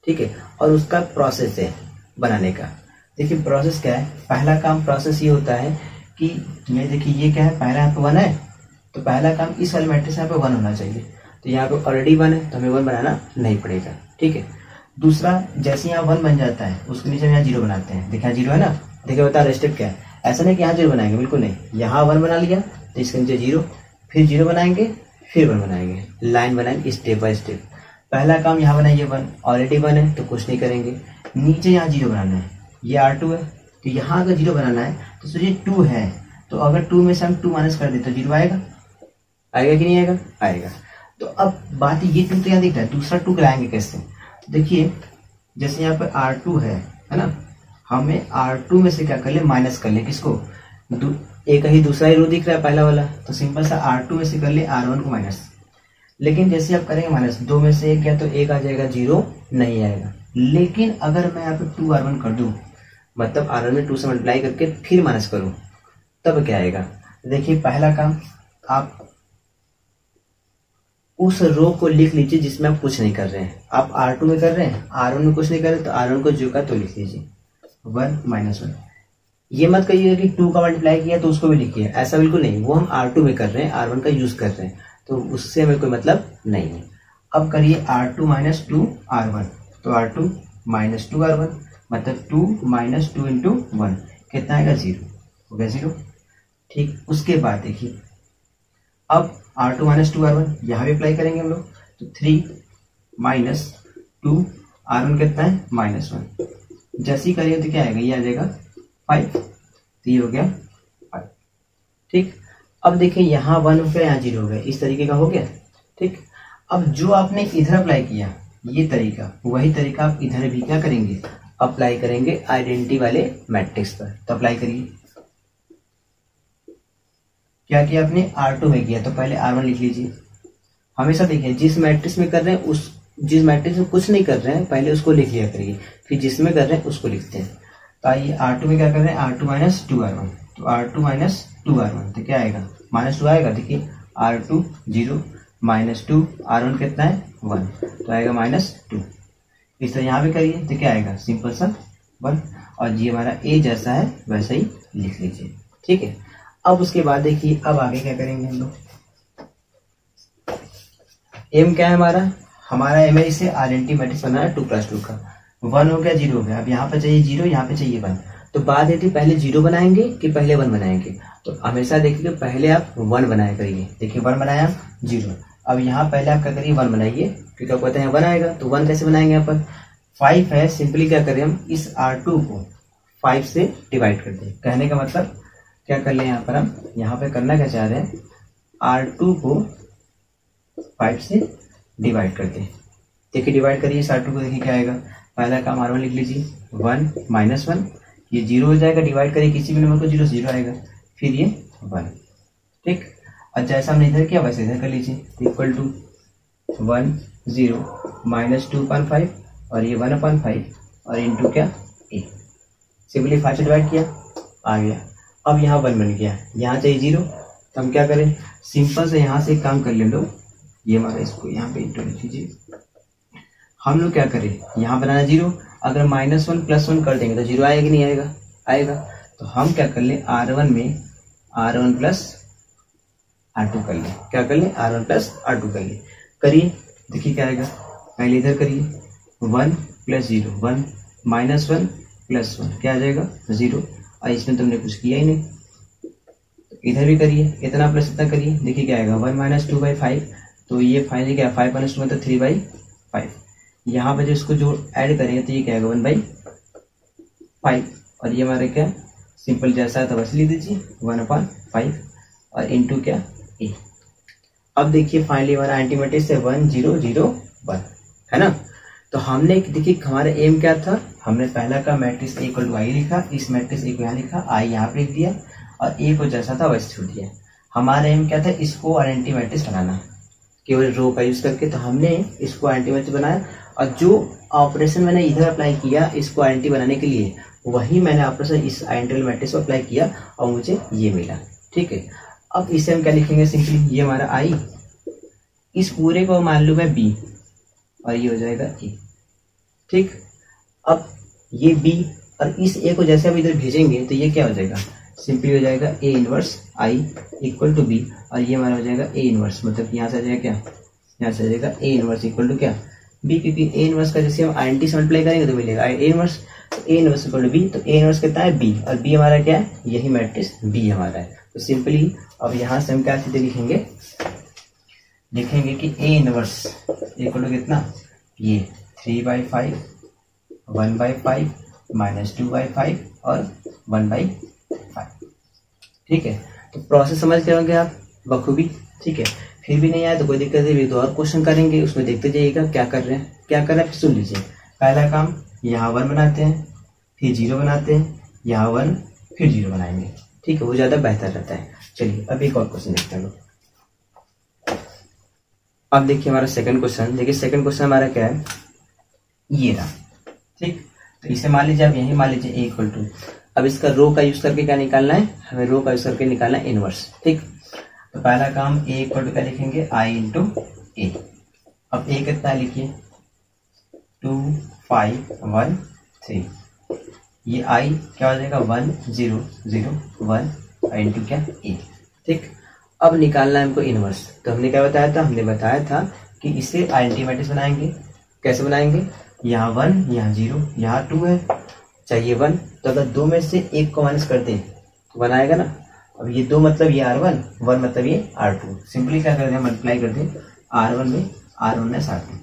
ठीक है। और उसका प्रोसेस है बनाने का। देखिए प्रोसेस क्या है, पहला काम प्रोसेस ये होता है कि मैं देखिए ये क्या है, पहला यहाँ पे 1 है, तो पहला काम इस वाले मैट्रिक्स यहाँ पे 1 होना चाहिए, तो यहाँ पे ऑलरेडी 1 है तो हमें 1 बनाना नहीं पड़ेगा, ठीक है। दूसरा, जैसे यहाँ 1 बन जाता है उसके नीचे यहाँ 0 बनाते हैं, देखिए 0 है ना, देखिए बता रहे स्टेप क्या है, ऐसा नहीं कि यहाँ 0 बनाएंगे, बिल्कुल नहीं, यहाँ 1 बना लिया तो इसके नीचे 0, फिर 0 बनाएंगे, फिर 1 बनाएंगे, लाइन बनाएंगे स्टेप बाय स्टेप। पहला काम यहाँ बनाइए 1, ऑलरेडी 1 है तो कुछ नहीं करेंगे। नीचे यहाँ 0 बनाना है, ये R2 है तो यहाँ अगर 0 बनाना है तो सोचिए 2 है, तो अगर 2 में से हम 2 माइनस कर दे तो 0 आएगा, आएगा कि नहीं आएगा, आएगा। तो अब बात ये 2 तो यहाँ दिख रहा है, दूसरा 2 लाएंगे कैसे, देखिए जैसे यहाँ पर R2 है ना, हमें R2 में से क्या कर ले, माइनस कर ले, किसको, एक ही दूसरा ही रो दिख रहा है पहला वाला, तो सिंपल सा R2 में से कर ले R1 को माइनस। लेकिन जैसे आप करेंगे माइनस, 2 में से 1 गया तो 1 आ जाएगा, 0 नहीं आएगा। लेकिन अगर मैं यहाँ पे 2R1 कर दूं, मतलब R1 में 2 से मल्टीप्लाई करके फिर माइनस करूं, तब क्या आएगा। देखिए पहला काम आप उस रो को लिख लीजिए जिसमें आप कुछ नहीं कर रहे हैं। आप R2 में कर रहे हैं, R1 में कुछ नहीं कर रहे, तो R1 को जो का तो लिख लीजिए 1 माइनस 1। ये मत कहिएगा कि 2 का मल्टीप्लाई किया तो उसको भी लिखिए, ऐसा बिल्कुल नहीं, वो हम R2 में कर रहे हैं, R1 का यूज कर रहे हैं, तो उससे हमें कोई मतलब नहीं है। अब करिए R2 माइनस 2R1, तो R2 माइनस 2R1 मतलब 2 माइनस 2 इंटू 1 कितना आएगा, 0 हो गया, 0। ठीक, उसके बाद देखिए अब R2 माइनस 2R1 यहाँ भी अप्लाई करेंगे हम लोग, तो 3 माइनस 2R1 कितना है, माइनस 1। जैसे ही करिए तो क्या आएगा, ये आ जाएगा 5, तो ये हो गया 5। ठीक, अब देखिए यहाँ 1 हो गया, यहाँ 0 हो गया, इस तरीके का हो गया। ठीक, अब जो आपने इधर अप्लाई किया ये तरीका, वही तरीका आप इधर भी क्या करेंगे, अप्लाई करेंगे आइडेंटिटी वाले मैट्रिक्स पर। तो अप्लाई करिए, क्या किया आपने, R2 में किया तो पहले R1 लिख लीजिए। हमेशा देखिए जिस मैट्रिक्स में कर रहे हैं जिस मैट्रिक्स में कुछ नहीं कर रहे हैं पहले उसको लिख लिया करिए, फिर जिसमें कर रहे हैं उसको लिखते हैं। तो आइए R2 में क्या कर रहे हैं, R2 माइनस 2R1, तो R2 माइनस 2R1 तो क्या आएगा, माइनस 2 आएगा। देखिए R2 0 माइनस 2, R1 कितना है 1, तो आएगा माइनस 2। इस तरह यहाँ पे करिए तो क्या आएगा, सिंपल सा 1, और ये हमारा A जैसा है वैसा ही लिख लीजिए। ठीक है, अब उसके बाद देखिए अब आगे क्या करेंगे हम लोग, एम क्या है हमारा एम है इसे आइडेंटिटी मैट्रिक्स बनाना है 2 + 2 का। 1 हो गया, 0 हो गया, अब यहाँ पे चाहिए 0, यहाँ पे चाहिए 1। तो बात ये थी पहले 0 बनाएंगे कि पहले 1 बनाएंगे, तो हमेशा देखिए पहले आप 1 बनाया करिए। देखिए 1 बनाया 0, अब यहाँ पहले आप क्या करिए 1 बनाइए, क्योंकि आपको पता है 1 आएगा। तो 1 कैसे बनाएंगे, यहाँ पर 5 है, सिंपली क्या करें हम इस R2 को 5 से डिवाइड कर दें। कहने का मतलब क्या कर लें, यहाँ पर हम यहाँ पे करना क्या चाह रहे हैं, R2 को 5 से डिवाइड कर दें। देखिए डिवाइड करिए इस R2 को, देखिए क्या आएगा, पहला काम R1 लिख लीजिए 1 माइनस 1, ये 0 हो जाएगा, डिवाइड करिए किसी भी नंबर को 0 से 0 आएगा, फिर ये 1। ठीक, और जैसा हमने इधर किया वैसे इधर कर लीजिए, इक्वल टू 1 0 माइनस 2/5 और ये 1/5 और इंटू क्या A। सिंपली 5 से डिवाइड किया, आ गया। अब यहाँ 1 बन गया, यहाँ चाहिए 0, तो हम क्या करें, सिंपल से यहाँ से एक काम कर ले लो, ये हमारा इसको यहाँ पे इंटू लिख लीजिए। हम लोग क्या करें, यहाँ बनाना 0, अगर -1 + 1 कर देंगे तो 0 आएगा कि नहीं आएगा, आएगा। तो हम क्या कर ले, R1 में R1 + R2 कर ले, क्या कर ले, R1 + R2 कर ले। करिए देखिए क्या आएगा, पहले इधर करिए 1 + 0 1 -1 + 1 क्या आ जाएगा 0, और इसमें तुमने कुछ किया ही नहीं। इधर भी करिए, इतना प्लस इतना करिए, देखिए क्या आएगा 1 - 2/5, तो ये फाइनली क्या 5 - 2 मतलब 3/5। यहाँ पे जो इसको जो ऐड करेंगे तो ये क्या आएगा 1/5, और ये हमारा क्या सिंपल जैसा है तो वैसे लिख दीजिए 1/5 और इंटू क्या A। अब देखिए फाइनली हमारा आइडेंटिटी मैट्रिक्स है 1 0 0 1 है ना। तो हमने देखिए हमारा एम क्या था, हमने पहला का मैट्रिक्स A = I लिखा, इस मैट्रिक्स A को यहाँ लिखा, I यहाँ पे लिख दिया और A को जैसा था वैसे छोड़ दिया। हमारा एम क्या था, इसको आइडेंटिटी मैट्रिक्स बनाना केवल रो का यूज करके। तो हमने इसको आइडेंटिटी मैट्रिक्स बनाया और जो ऑपरेशन मैंने इधर अप्लाई किया इसको आइडेंटिटी बनाने के लिए, वही मैंने ऑपरेशन इस आइडेंटिटी मैट्रिक्स को अप्लाई किया और मुझे ये मिला। ठीक है, अब इसे हम क्या लिखेंगे, सिंपली ये हमारा I, इस पूरे को मान लो मैं B और ये हो जाएगा A। ठीक, अब ये B और इस A को जैसे आप इधर भेजेंगे तो ये क्या हो जाएगा, सिंपली हो जाएगा A इनवर्स I = B और ये हमारा हो जाएगा A इनवर्स, मतलब यहाँ से आ जाएगा क्या, यहाँ से आ जाएगा A इनवर्स = क्या B, क्योंकि A इनवर्स का जैसे हम आइडेंटिटी से मल्टीप्लाई करेंगे तो मिलेगा A इनवर्स, तो A इनवर्स = B, तो A इनवर्स कितना है B और B हमारा क्या है, यही मैट्रिक्स B हमारा है। तो सिंपली अब यहाँ से हम क्या सीधे लिखेंगे कि A इनवर्स = कितना ये 3/5, 1/5, -2/5 और 1/5। ठीक है, तो प्रोसेस समझ के होंगे आप बखूबी। ठीक है, फिर भी नहीं आया तो कोई दिक्कत नहीं, दो और क्वेश्चन करेंगे, उसमें देखते जाइएगा क्या कर रहे हैं, क्या कर रहे हैं फिर सुन लीजिए। पहला काम, यहाँ 1 बनाते हैं, फिर 0 बनाते हैं, यहाँ 1 फिर 0 बनाएंगे। ठीक है, वो ज्यादा बेहतर रहता है। चलिए अब एक और क्वेश्चन देखते हैं। अब देखिए हमारा सेकंड क्वेश्चन, देखिए सेकंड क्वेश्चन हमारा क्या है, ये रहा। ठीक, तो इसे मान लीजिए आप यही मान लीजिए ए इक्वल टू, अब इसका रो का यूज करके क्या निकालना है, हमें रो का यूज करके निकालना है इनवर्स। ठीक, तो पहला काम ए इक्वल टू क्या लिखेंगे, आई इंटू ए। अब ए कितना लिखिए, 2 5 1 3, ये आई क्या हो जाएगा 1 0 0 1 इंटू क्या ए। ठीक, अब निकालना है हमको इनवर्स। तो हमने क्या बताया था, हमने बताया था कि इसे आइडेंटिटी मैट्रिक्स बनाएंगे। कैसे बनाएंगे, यहाँ 1 यहाँ 0 यहाँ 2 है, चाहिए 1, तो अगर 2 में से 1 को माइनस कर दें तो बनाएगा ना। अब ये 2 मतलब ये R1, 1 मतलब ये R2, सिंपली क्या कर दें, मल्टीप्लाई कर दें R1 में R1 में R2।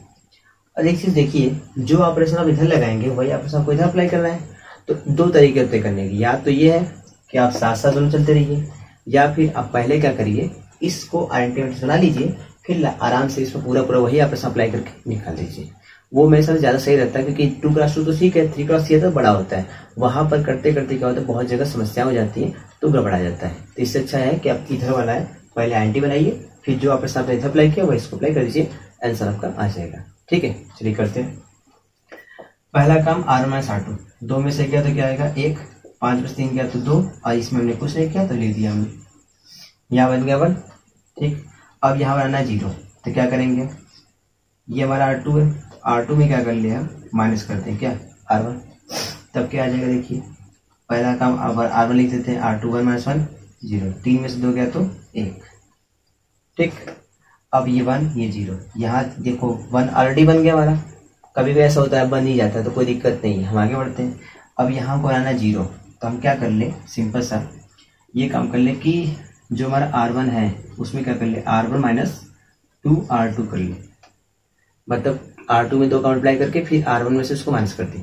और एक चीज देखिए, जो ऑपरेशन आप इधर लगाएंगे वही ऑपरेशन आपको इधर अप्लाई करना है। तो दो तरीके होते करने की, या तो ये है कि आप साथ साथ दोनों चलते रहिए, या फिर आप पहले क्या करिए, इसको आइडेंटिटी मैट्रिक्स बना लीजिए, फिर आराम से इसको पूरा पूरा वही ऑपरेशन अप्लाई करके निकाल दीजिए। वो मेरे साथ ज्यादा सही रहता है, क्योंकि 2x2 तो ठीक है, 3x3 तो बड़ा होता है, वहां पर करते करते क्या होता है, बहुत जगह समस्या हो जाती है, तो गड़बड़ा जाता है। तो इससे अच्छा है कि आप इधर वाला है पहले आइडेंटिटी बनाइए, फिर जो ऑपरेशन आपने इधर अप्लाई किया वही इसको अप्लाई कर दीजिए, आंसर आपका आ जाएगा। ठीक है, चलिए करते हैं। पहला काम R1 - R2, 2 में से क्या तो क्या आएगा 1, 5 + 3 क्या तो 2, और इसमें हमने कुछ नहीं किया तो लिख दिया हमने, यहाँ बन गया 1। ठीक, अब यहाँ बनाना 0, तो क्या करेंगे, ये हमारा R2 है, R2 में क्या कर लिया, माइनस करते हैं क्या R1, तब क्या आ जाएगा, देखिए पहला काम R1 लिख देते हैं, R2 1 - 1 0, 3 में से 2 गया तो 1। ठीक, अब ये 1 ये 0, यहाँ देखो 1 ऑलरेडी बन गया हमारा, कभी भी ऐसा होता है बन ही जाता है, तो कोई दिक्कत नहीं है, हम आगे बढ़ते हैं। अब यहाँ को आना 0, तो हम क्या कर ले, सिंपल सा ये काम कर ले कि जो हमारा R1 है उसमें क्या कर ले, R1 - 2 R2 कर ले, मतलब R2 में 2 का मल्टीप्लाई करके फिर R1 में से उसको माइनस कर दी।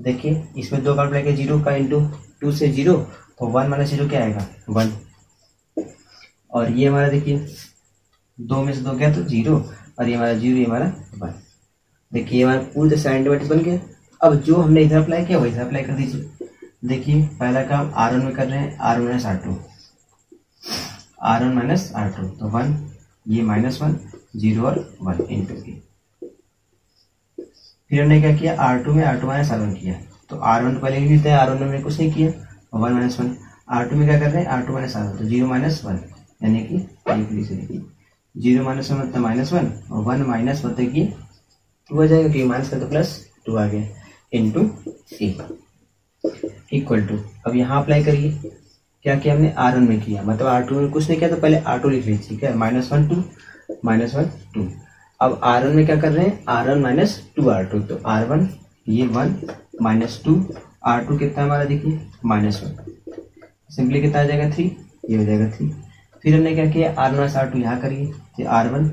देखिए इसमें 2 का मल्टीप्लाई किया 0 का इंटू 2 से 0, तो 1 - 0 क्या आएगा 1, और ये हमारा देखिए 2 में से 2 क्या तो 0, और ये हमारा 0 ये हमारा 1। देखिए ये हमारा पूरे से आइडेंटिटी मैट्रिक्स बन गया। अब जो हमने इधर अप्लाई किया वही इधर अप्लाई कर दीजिए। देखिए पहला काम R1 में कर रहे हैं, R1 - R2, R1 - R2, तो 1 ये -1 0 और 1 इंटू के, फिर हमने क्या किया, R2 में R2 - R1 किया, तो R1 पहले लिख लेते हैं, R1 में हमने कुछ नहीं किया, 1 - 1, R2 में क्या कर रहे हैं, R2 - R1, तो 0 - 1, यानी कि 0 - 1 मतलब -1, और 1 माइनस मतलब कि 2 आ जाएगा, कि माइनस का तो +2 आ गया, इंटू ए इक्वल टू, अब यहाँ अप्लाई करिए, क्या किया हमने R1 में किया, मतलब R2 में कुछ नहीं किया, तो पहले R2 लिख लीजिए, ठीक है, -1 2 -1 2। अब R1 में क्या कर रहे हैं, R1 - 2 R2, तो R1 ये 1 -2 R2 कितना हमारा देखिए -1, सिंपली कितना आ जाएगा 3, ये हो जाएगा 3। फिर हमने क्या किया, R1 - R2 यहाँ करिए, तो R1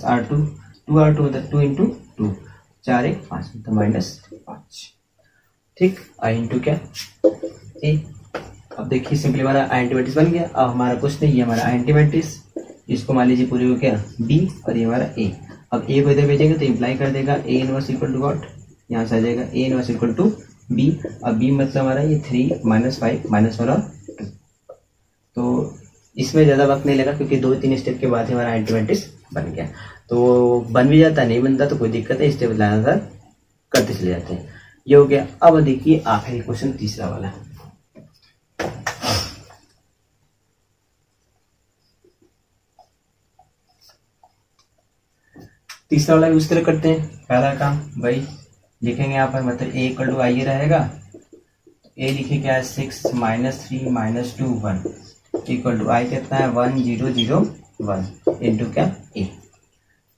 - R2 2 R2 मतलब 2 इंटू 2, 4 1 5 तो -5। ठीक, आई इंटू क्या ए। अब देखिए सिंपली हमारा आइडेंटिटी मैट्रिक्स बन गया। अब हमारा कुछ नहीं, ये हमारा आइडेंटिटी मैट्रिक्स, इसको मान लीजिए पूरे को क्या बी, और ये हमारा ए। अब ए को इधर भेजेंगे तो इम्प्लाई कर देगा A inverse equal to what, यहाँ से आ जाएगा A inverse equal to B. अब बी मतलब हमारा ये 3 -5 -1 और 2। तो इसमें ज्यादा वक्त नहीं लगा, क्योंकि 2-3 स्टेप के बाद हमारा आइडेंटिटी मैट्रिक्स बन गया। तो बन भी जाता नहीं बनता तो कोई दिक्कत है, स्टेप लगातार करते चले जाते हैं। ये हो गया। अब देखिए आखिरी क्वेश्चन तीसरा वाला, तीसरा वाला भी उस तरह करते हैं। पहला काम भाई लिखेंगे यहाँ पर, मतलब ए इक्वल टू आई रहेगा, ए लिखे क्या है 6 -3 -2 1 इक्वल टू आई कितना है 1 0 0 1 इंटू क्या ए।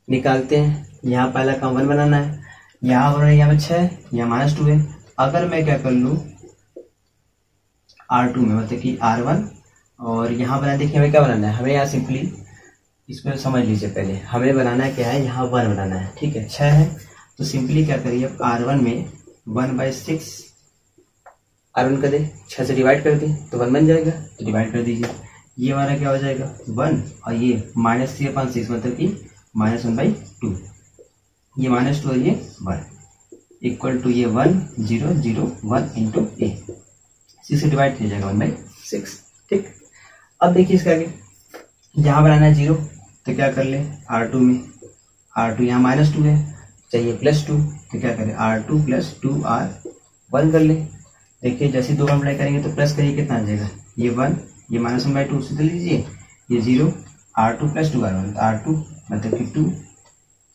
निकालते हैं। यहाँ पहला काम 1 बनाना है, यहाँ हो रहा है यहाँ 6, यहाँ -2 है। अगर मैं क्या कर लूँ R2 में, मतलब कि R1, और यहाँ बना, देखिए हमें क्या बनाना है, हमें यहाँ सिंपली इसको समझ लीजिए, पहले हमें बनाना क्या है, यहाँ 1 बनाना है, ठीक है, 6 है, तो सिंपली क्या करिए आप R1 में 1/6 R1 कर दे, 6 से डिवाइड कर दे तो 1 बन जाएगा, तो डिवाइड कर दीजिए। ये हमारा क्या हो जाएगा 1 और ये -3/6 मतलब कि -1/2, ये -2 और ये 1 इक्वल टू ये 1 0 0 1 इंटू ए, 6 से डिवाइड किया जाएगा 1/6। ठीक, अब देखिए इसका आगे यहाँ बनाना है 0, तो क्या कर ले R2 में, R2 यहाँ -2 है, चाहिए +2, तो क्या करें R2 + 2R1 कर ले। देखिए जैसे 2 मल्टीप्लाई करेंगे तो प्लस करिए कितना आ जाएगा, ये 1 ये -1/2 से लीजिए, ये 0 R2 + 2R1, तो R2 मतलब कि 2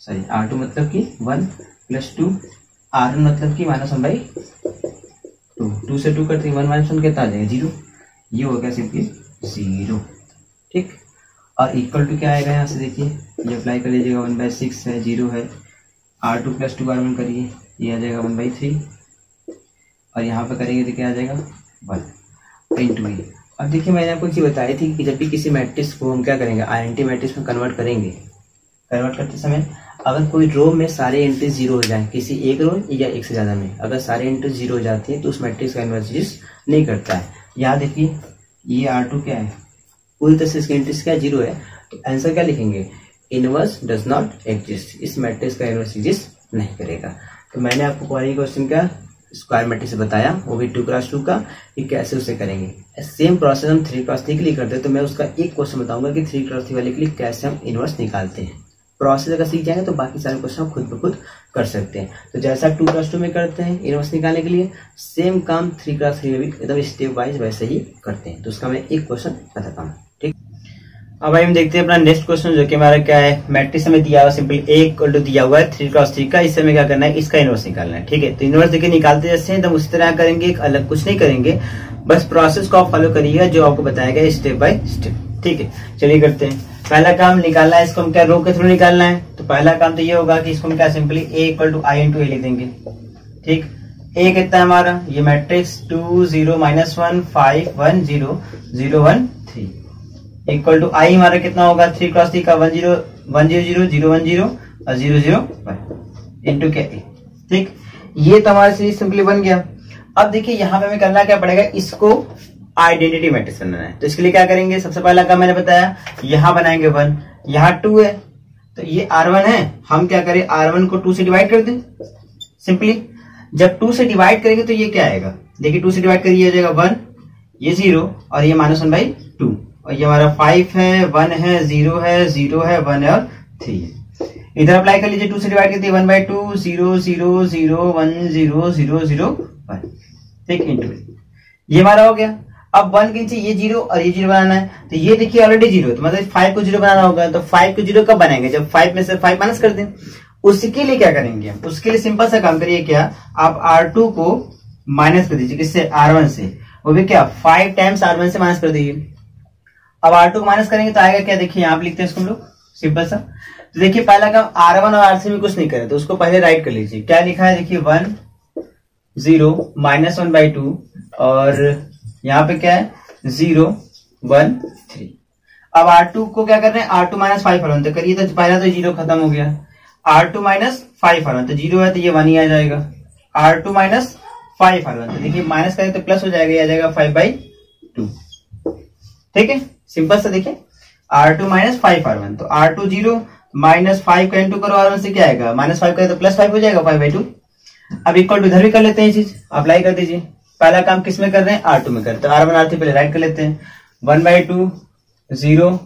सॉरी R2 मतलब कि 1 + 2 R1 मतलब कि -1/2, 2 से 2 करते 1 - 1 कितना आ जाएगा 0, ये हो गया सिंपली 0। ठीक, और इक्वल टू क्या आएगा यहाँ से देखिए, ये अप्लाई कर लीजिएगा 1/6 है 0 है, R2 + 2R1 करिए, ये आ जाएगा 1/3 और यहाँ पे करेंगे तो क्या आ जाएगा 1 इंटू ए। अब देखिए मैंने आपको चीज बताई थी कि जब भी किसी मैट्रिक्स को हम क्या करेंगे आईडेंटिटी मैट्रिक्स में कन्वर्ट करेंगे, कन्वर्ट करते समय अगर कोई रो में सारे एंट्री 0 हो जाए, किसी एक रो या एक से ज्यादा में अगर सारे एंट्री 0 हो जाती है तो उस मैट्रिक्स का इन्वर्स एग्जिस्ट नहीं करता है। यहाँ देखिए ये R2 क्या है, पूरी तरह से इसकी एंट्रीज क्या 0 है, तो आंसर क्या लिखेंगे, इनवर्स डज नॉट एग्जिस्ट, इस मैट्रिक्स का इनवर्स एग्जिस्ट नहीं करेगा। तो मैंने आपको क्वेरी क्वेश्चन का स्क्वायर मैट्रिक्स बताया, वो भी 2x2 का, कि कैसे उसे करेंगे। सेम प्रोसेस हम 3x3 के लिए करते हैं, तो मैं उसका एक क्वेश्चन बताऊंगा कि 3x3 वाले के लिए कैसे हम इनवर्स निकालते हैं। प्रोसेस अगर सीख जाएंगे तो बाकी सारे क्वेश्चन हम खुद ब खुद कर सकते हैं। तो जैसा 2x2 में करते हैं इनवर्स निकालने के लिए, सेम काम 3x3 में भी एकदम स्टेप वाइज वैसे ही करते हैं। तो उसका मैं एक क्वेश्चन बताता हूँ। ठीक, अब हम देखते हैं अपना नेक्स्ट क्वेश्चन, जो कि हमारा क्या है, मैट्रिक्स हमें दिया हुआ सिंपल A इक्वल टू दिया हुआ है 3x3 का, इससे हमें क्या करना है, इसका इनवर्स निकालना है। ठीक है, तो इनवर्स देखिए निकालते जैसे हैं एकदम उसी तरह करेंगे, एक अलग कुछ नहीं करेंगे, बस प्रोसेस को आप फॉलो करिएगा जो आपको बताया गया स्टेप बाय स्टेप। ठीक है, चलिए करते हैं। पहला काम निकालना है, इसको हम क्या रो के थ्रू निकालना है, तो पहला काम तो ये होगा कि इसको हम क्या simply A equal to I into A लिख देंगे। ठीक, A कितना है हमारा, ये मैट्रिक्स 2 0 -1 5 1 0 0 1 3 इक्वल टू I हमारा कितना होगा 3x3 का 1 0 1 0 0 0 1 0 और 0 0 1 इंटू क्या A। ठीक, ये तो हमारा सीरीज सिंपली बन गया। अब देखिए यहाँ पे हमें करना क्या पड़ेगा, इसको आइडेंटिटी मैट्रिक्स बनाना है। तो इसके लिए क्या करेंगे, सबसे पहला काम मैंने बताया, यहाँ बनाएंगे 1, यहाँ 2 है तो ये R1 है, हम क्या करें R1 को 2 से डिवाइड कर दें सिंपली। जब 2 से डिवाइड करेंगे तो ये क्या आएगा, देखिए 2 से डिवाइड करिए आ जाएगा 1, ये 0 और ये -1/2 और ये हमारा 5 है 1 है 0 है 0 है 1 है और 3 है। इधर अप्लाई कर लीजिए, 2 से डिवाइड करते 1/2 0 0 0 1 0 0 0 1। ठीक, इंटू ये हमारा हो गया। अब 1 के नीचे ये 0 और ये 0 बनाना है, तो ये देखिए ऑलरेडी 0 तो मतलब 5 को 0 बनाना होगा, तो 5 को 0 कब बनाएंगे, जब 5 में से 5 माइनस कर दें। उसके लिए क्या करेंगे, उसके लिए सिंपल सा काम करिए, क्या आप R2 को माइनस कर दीजिए, किससे, R1 से, वो भी क्या 5 टाइम्स R1 से माइनस कर दीजिए। अब R2 को माइनस करेंगे तो आएगा क्या, देखिए यहाँ पे लिखते हैं इसको हम लोग सिंपल सा। तो देखिए पहला काम R1 और R3 में कुछ नहीं करे, तो उसको पहले राइट कर लीजिए। क्या लिखा है देखिए 1 0 -1/2 और यहाँ पे क्या है 0 1 3। अब R2 को क्या कर रहे हैं, R2 - 5 R1 तो करिए, तो पहला तो 0 खत्म हो गया, R2 - 5 R1 तो 0 है तो ये 1 ही आ जाएगा, R2 - 5 R1 तो देखिए माइनस करें तो प्लस हो जाएगा, ये आ जाएगा 5/2। ठीक है, सिंपल सा देखिए R2 - 5 R1 तो R2 0 -5 का इंटू करो R1 से क्या आएगा, -5 करें तो +5 हो जाएगा 5/2। अब इक्वल टू इधर भी कर लेते हैं, ये चीज अप्लाई कर दीजिए। पहला काम किस में कर रहे हैं, R2 में करते हैं, R1 R3 पहले राइट कर लेते हैं, 1/2 0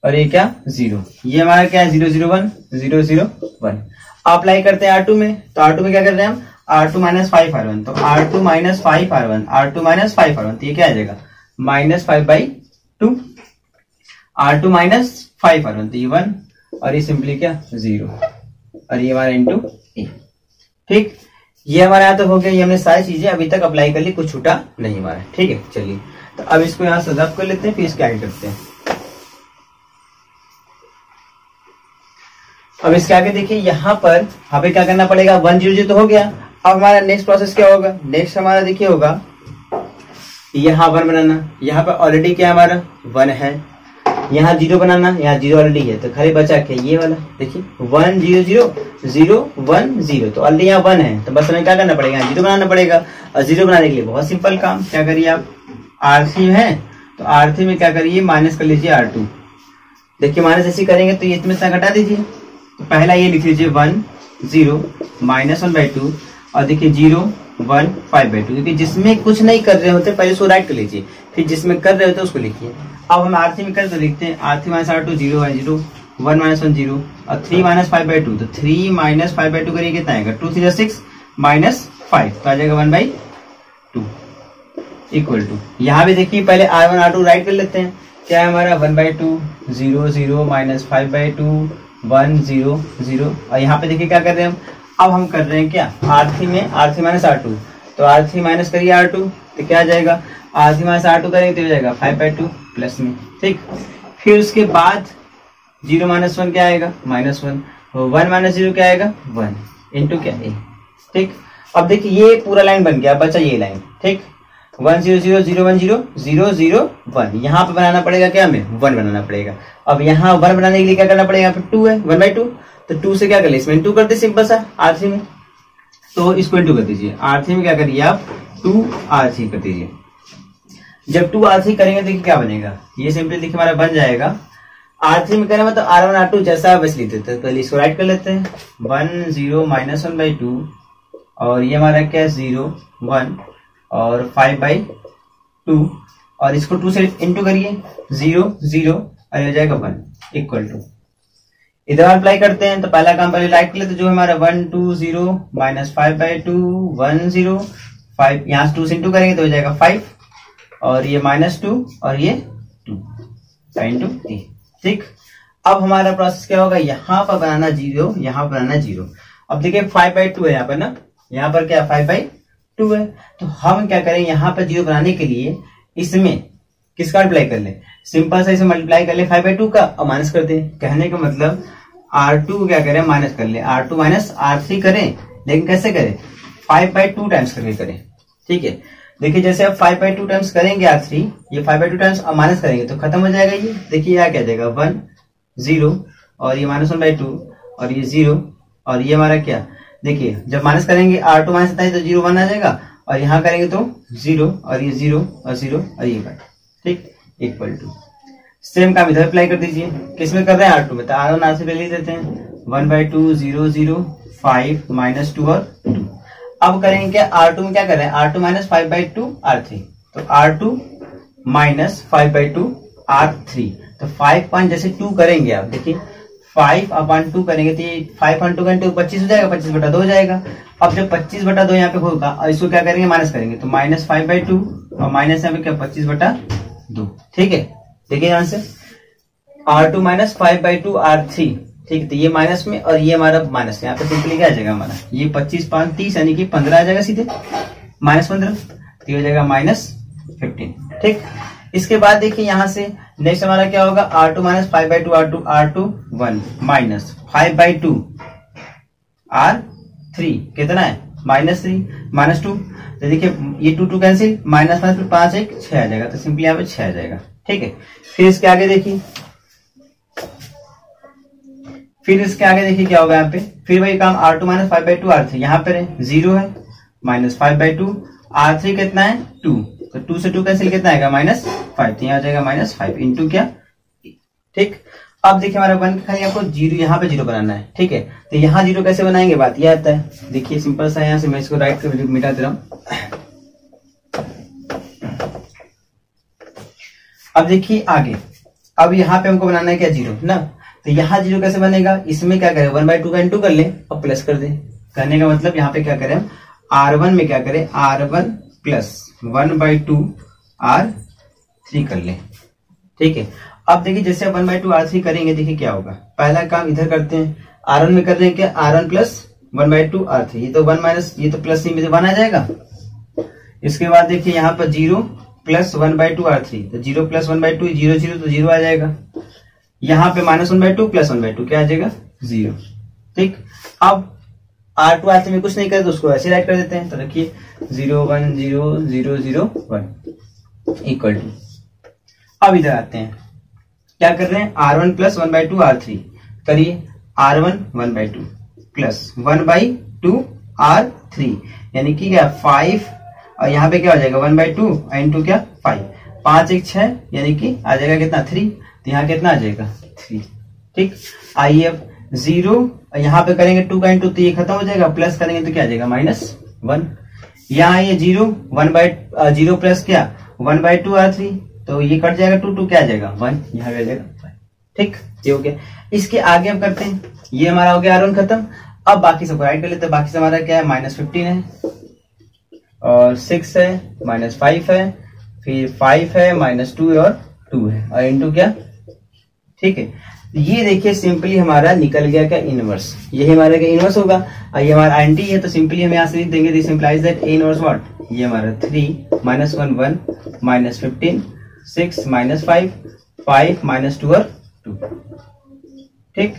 और ये क्या 0, ये हमारा क्या है 0 0 1 0 0 1। अप्लाई करते हैं R2 में, तो R2 में क्या कर रहे हैं हम, R2 - 5 R1 तो R2 - 5 R1 R2 - 5 R1 तो ये क्या आ जाएगा -5/2, R2 - 5 R1 तो ये 1 और ये सिंपली क्या 0 और ये हमारा इंटू ए। ठीक, ये हमारे यहाँ तो हो गया, ये हमने सारी चीजें अभी तक अप्लाई कर ली, कुछ छूटा नहीं हमारा। ठीक है, चलिए तो अब इसको यहाँ से रब कर लेते हैं, फिर इसके आगे करते हैं। अब इसके आगे देखिए यहाँ पर हमें क्या करना पड़ेगा, 1 0 0 तो हो गया। अब हमारा नेक्स्ट प्रोसेस क्या होगा, नेक्स्ट हमारा देखिए होगा यहाँ 1 बनाना, यहाँ पर ऑलरेडी क्या हमारा 1 है, यहाँ 0 बनाना, यहाँ 0 ऑलरेडी है तो खाली बचा के ये वाला देखिए 1 0 0 0 1 0, तो ऑलरेडी यहाँ 1 है तो बस हमें क्या करना पड़ेगा, 0 बनाना पड़ेगा। और 0 बनाने के लिए बहुत सिंपल काम, क्या करिए आप R3 है तो R3 में क्या करिए माइनस कर लीजिए R2। देखिए माइनस ऐसे करेंगे तो ये इसमें से घटा दीजिए, तो पहला ये लिख लीजिए 1 0 -1/2 और देखिए 0 1 5/2, क्योंकि जिसमें कुछ नहीं कर रहे होते पहले उसको राइट कर लीजिए, फिर जिसमें कर रहे होते उसको लिखिए। अब हम R3 में कर तो लिखते हैं R3 - R2 0 है 0 1 - 1 0 और 3 - 5/2, तो 3 - 5/2 करिए कितना आएगा 2 3 6 -5 तो आ जाएगा 1/2 इक्वल टू। यहाँ भी देखिए पहले R1 R2 राइट कर लेते हैं, क्या है हमारा 1/2 0 0 -5/2 1 0 0 और यहाँ पे देखिए क्या कर रहे हैं अब हम कर रहे हैं क्या R3 में R3 - R2, तो R3 माइनस करिए R2 तो क्या आ जाएगा R3 - R2 करेंगे तो हो जाएगा 5/2 प्लस में, ठीक। फिर उसके बाद 0 - 1 क्या आएगा -1, 1 - 0 क्या आएगा 1 इंटू क्या a, ठीक। अब देखिए ये पूरा लाइन बन गया, बचा ये लाइन, ठीक। 1 0 0 0 1 0 0 0 1, यहाँ पे बनाना पड़ेगा क्या हमें 1 बनाना पड़ेगा। अब यहाँ 1 बनाने के लिए क्या करना पड़ेगा, यहाँ पे 2 है 1/2, तो 2 से क्या कर ले इसमें इंटू कर दे सिंपल सा R3 में, तो इसको इंटू कर दीजिए। R3 में क्या करिए आप 2 R3 कर दीजिए। जब 2 R3 करेंगे देखिए क्या बनेगा, ये सिंपली देखिए हमारा बन जाएगा R3 में करें मतलब R1 R2 जैसा बस लिख देते हैं, पहले इसको राइट कर लेते हैं 1 0 -1/2 और ये हमारा क्या 0 1 और 5/2 और इसको 2 से इंटू करिए 0 0 और हो जाएगा 1 इक्वल टू। इधर अप्लाई करते हैं तो पहला काम पहले राइट कर लेते, जो हमारा 1 2 0 -5/2 1 0 5, यहाँ से 2 से इंटू करेंगे तो हो जाएगा 5 और ये -2 और ये 2 इंटू 3, ठीक। अब हमारा प्रोसेस क्या होगा, यहाँ पर बनाना 0 यहाँ पर बनाना 0। अब देखिए 5/2 है यहाँ पर ना, यहाँ पर क्या 5/2 है, तो हम क्या करें यहाँ पर 0 बनाने के लिए इसमें किसका मल्टीप्लाई कर ले, सिंपल सा इसे मल्टीप्लाई कर ले 5/2 का और माइनस कर दे। कहने का मतलब R2 क्या करें माइनस कर ले, R2 माइनस R3 करें, लेकिन कैसे करें 5/2 टाइम्स करके करें, ठीक है। देखिए जैसे आप 5/2 टाइम्स करेंगे R3, ये 5/2 टाइम्स अब माइनस करेंगे तो खत्म हो जाएगा ये, देखिए यहाँ क्या जाएगा 1 0 और ये -1/2 और ये 0 और ये हमारा क्या, देखिए जब माइनस करेंगे R2 माइनस आता है तो 0 1 आ जाएगा और यहाँ करेंगे तो 0 और ये 0 और 0 और ये 1, ठीक इक्वल टू। सेम काम इधर अप्लाई कर दीजिए, किसमें कर रहे हैं R2 में, तो R1 R3 पे लिख देते हैं 1/2 0 0 5 -2 और 2। अब करेंगे क्या R2 में क्या कर रहे हैं R2 माइनस 5/2 R3, तो R2 माइनस 5/2 R3, तो 5 जैसे 2 करेंगे आप देखिए 5/2 करेंगे तो ये 5/2 करेंगे तो 25 हो जाएगा, 25/2 हो जाएगा। अब जब 25/2 यहाँ पे होगा और इसको क्या करेंगे माइनस करेंगे तो -5/2 और माइनस यहाँ पे क्या 25/2, ठीक है। देखिए यहाँ से R2 माइनस 5/2 R3, ठीक है, तो ये माइनस में और ये हमारा माइनस, यहाँ पे सिंपली क्या आ जाएगा हमारा ये 25 5 30 यानी कि 15 आ जाएगा सीधे -15, तो ये हो जाएगा -15, ठीक। इसके बाद देखिए यहाँ से नेक्स्ट हमारा क्या होगा R2 minus 5/2 R2 1 minus 5/2 R3 कितना है -3 -2, तो देखिए ये 2 2 कैंसिल माइनस फिर 5 1 6 आ जाएगा, तो सिंपली यहाँ पे 6 आ जाएगा, ठीक है। फिर इसके आगे देखिए क्या होगा यहाँ पे, फिर वही काम R2 माइनस 5/2 R3, यहाँ पे 0 है -5/2 R3 कितना है 2, तो 2 से 2 कैंसिल कितना आएगा -5, तो यहाँ आ जाएगा -5 इंटू क्या, ठीक। अब देखिए हमारा बन के खाली आपको 0 यहाँ पे 0 बनाना है, ठीक है। तो यहाँ 0 कैसे बनाएंगे बात यह आता है, देखिए सिंपल सा यहाँ से मैं इसको राइट कर मिटा दे रहा हूँ। अब देखिए आगे, अब यहाँ पे हमको बनाना है क्या 0 ना, तो यहाँ 0 कैसे बनेगा, इसमें क्या करें 1/2 का इंटू कर ले और प्लस कर दे। करने का मतलब यहाँ पे क्या करें R1 में क्या करें R1 प्लस 1/2 R3 कर ले, ठीक है। अब देखिए जैसे 1/2 R3 करेंगे देखिए क्या होगा, पहला काम इधर करते हैं R1 में कर रहे हैं क्या R1 प्लस 1/2 R3, ये तो 1 माइनस ये तो प्लस में 1 आ जाएगा। इसके बाद देखिए यहाँ पर 0 प्लस 1/2 R3, तो 0 प्लस 1/2 0 0 तो 0 आ जाएगा। यहाँ पे -1/2 प्लस 1/2 क्या आ जाएगा 0, ठीक। अब R2 R3 में कुछ नहीं करे तो उसको ऐसे राइट कर देते हैं, तो रखिए 0 1 0 0 0 1 इक्वल टू। अब इधर आते हैं क्या कर रहे हैं, R1 प्लस 1/2 R3 करिए, R1 1/2 प्लस 1/2 R3 यानी कि क्या 5, और यहाँ पे क्या हो जाएगा 1/2 इंटू क्या 5, 5 1 6 यानी कि आ जाएगा कितना 3, तो यहाँ कितना आ जाएगा 3। ठीक, आइए अब 0 यहाँ पे करेंगे 2 का इंटू, तो ये खत्म हो जाएगा, प्लस करेंगे तो क्या आ जाएगा -1। यहाँ ये 0 प्लस क्या 1/2 R3, तो ये कट जाएगा 2 क्या आ जाएगा 1, यहाँ पे आ जाएगा 1। ठीक, ये हो गया। इसके आगे हम करते हैं, ये हमारा हो गया R1 खत्म। अब बाकी सबको राइट कर लेते हैं। बाकी से हमारा क्या है, -15 है और 6 है, -5 है, फिर 5 है, -2 और 2 है, और इंटू क्या। ठीक है, ये देखिए सिंपली हमारा निकल गया क्या इनवर्स, यही हमारा क्या इनवर्स होगा। और ये हमारा एंटी है, तो सिंपली हम यहाँ से लिख देंगे, this implies that A inverse what, ये हमारा 3 -1 1 -15 6 -5 5 -2 और 2। ठीक,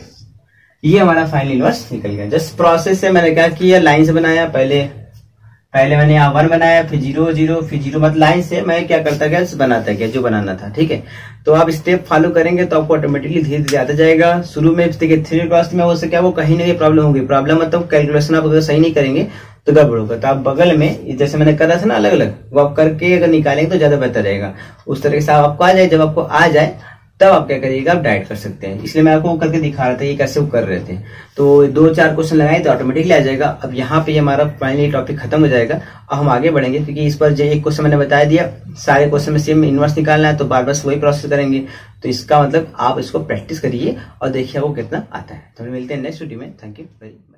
ये हमारा फाइनल इनवर्स निकल गया। जस्ट प्रोसेस से मैंने क्या किया, लाइन से बनाया, पहले मैंने यहाँ 1 बनाया, फिर 0 0 फिर 0, मतलब लाइन से मैं क्या करता गया, बनाता गया जो बनाना था। ठीक है, तो आप स्टेप फॉलो करेंगे तो आपको ऑटोमेटिकली धीरे धीरे आता जाएगा। शुरू में देखिए 3 क्रॉस में वो से क्या, वो कहीं ना कहीं प्रॉब्लम होगी। प्रॉब्लम मतलब कैलकुलेशन आप अगर सही नहीं करेंगे तो गड़बड़ होगा। तो आप बगल में जैसे मैंने करा था ना अलग अलग, वो आप करके अगर निकालेंगे तो ज्यादा बेहतर रहेगा। उस तरह से आपको आ जाए, जब आपको आ जाए तब आप क्या करिएगा, आप डाइट कर सकते हैं। इसलिए मैं आपको करके दिखा रहा था ये कैसे वो कर रहे थे। तो 2-4 क्वेश्चन लगाए तो ऑटोमेटिकली आ जाएगा। अब यहाँ पे हमारा फाइनली टॉपिक खत्म हो जाएगा और हम आगे बढ़ेंगे, क्योंकि इस पर जो एक क्वेश्चन मैंने बता दिया, सारे क्वेश्चन में सेम इनवर्स निकालना है, तो बार बार वही प्रोसेस करेंगे। तो इसका मतलब आप इसको प्रैक्टिस करिए और देखिए वो कितना आता है। तो मिलते हैं नेक्स्ट वीडियो में। Thank you very much.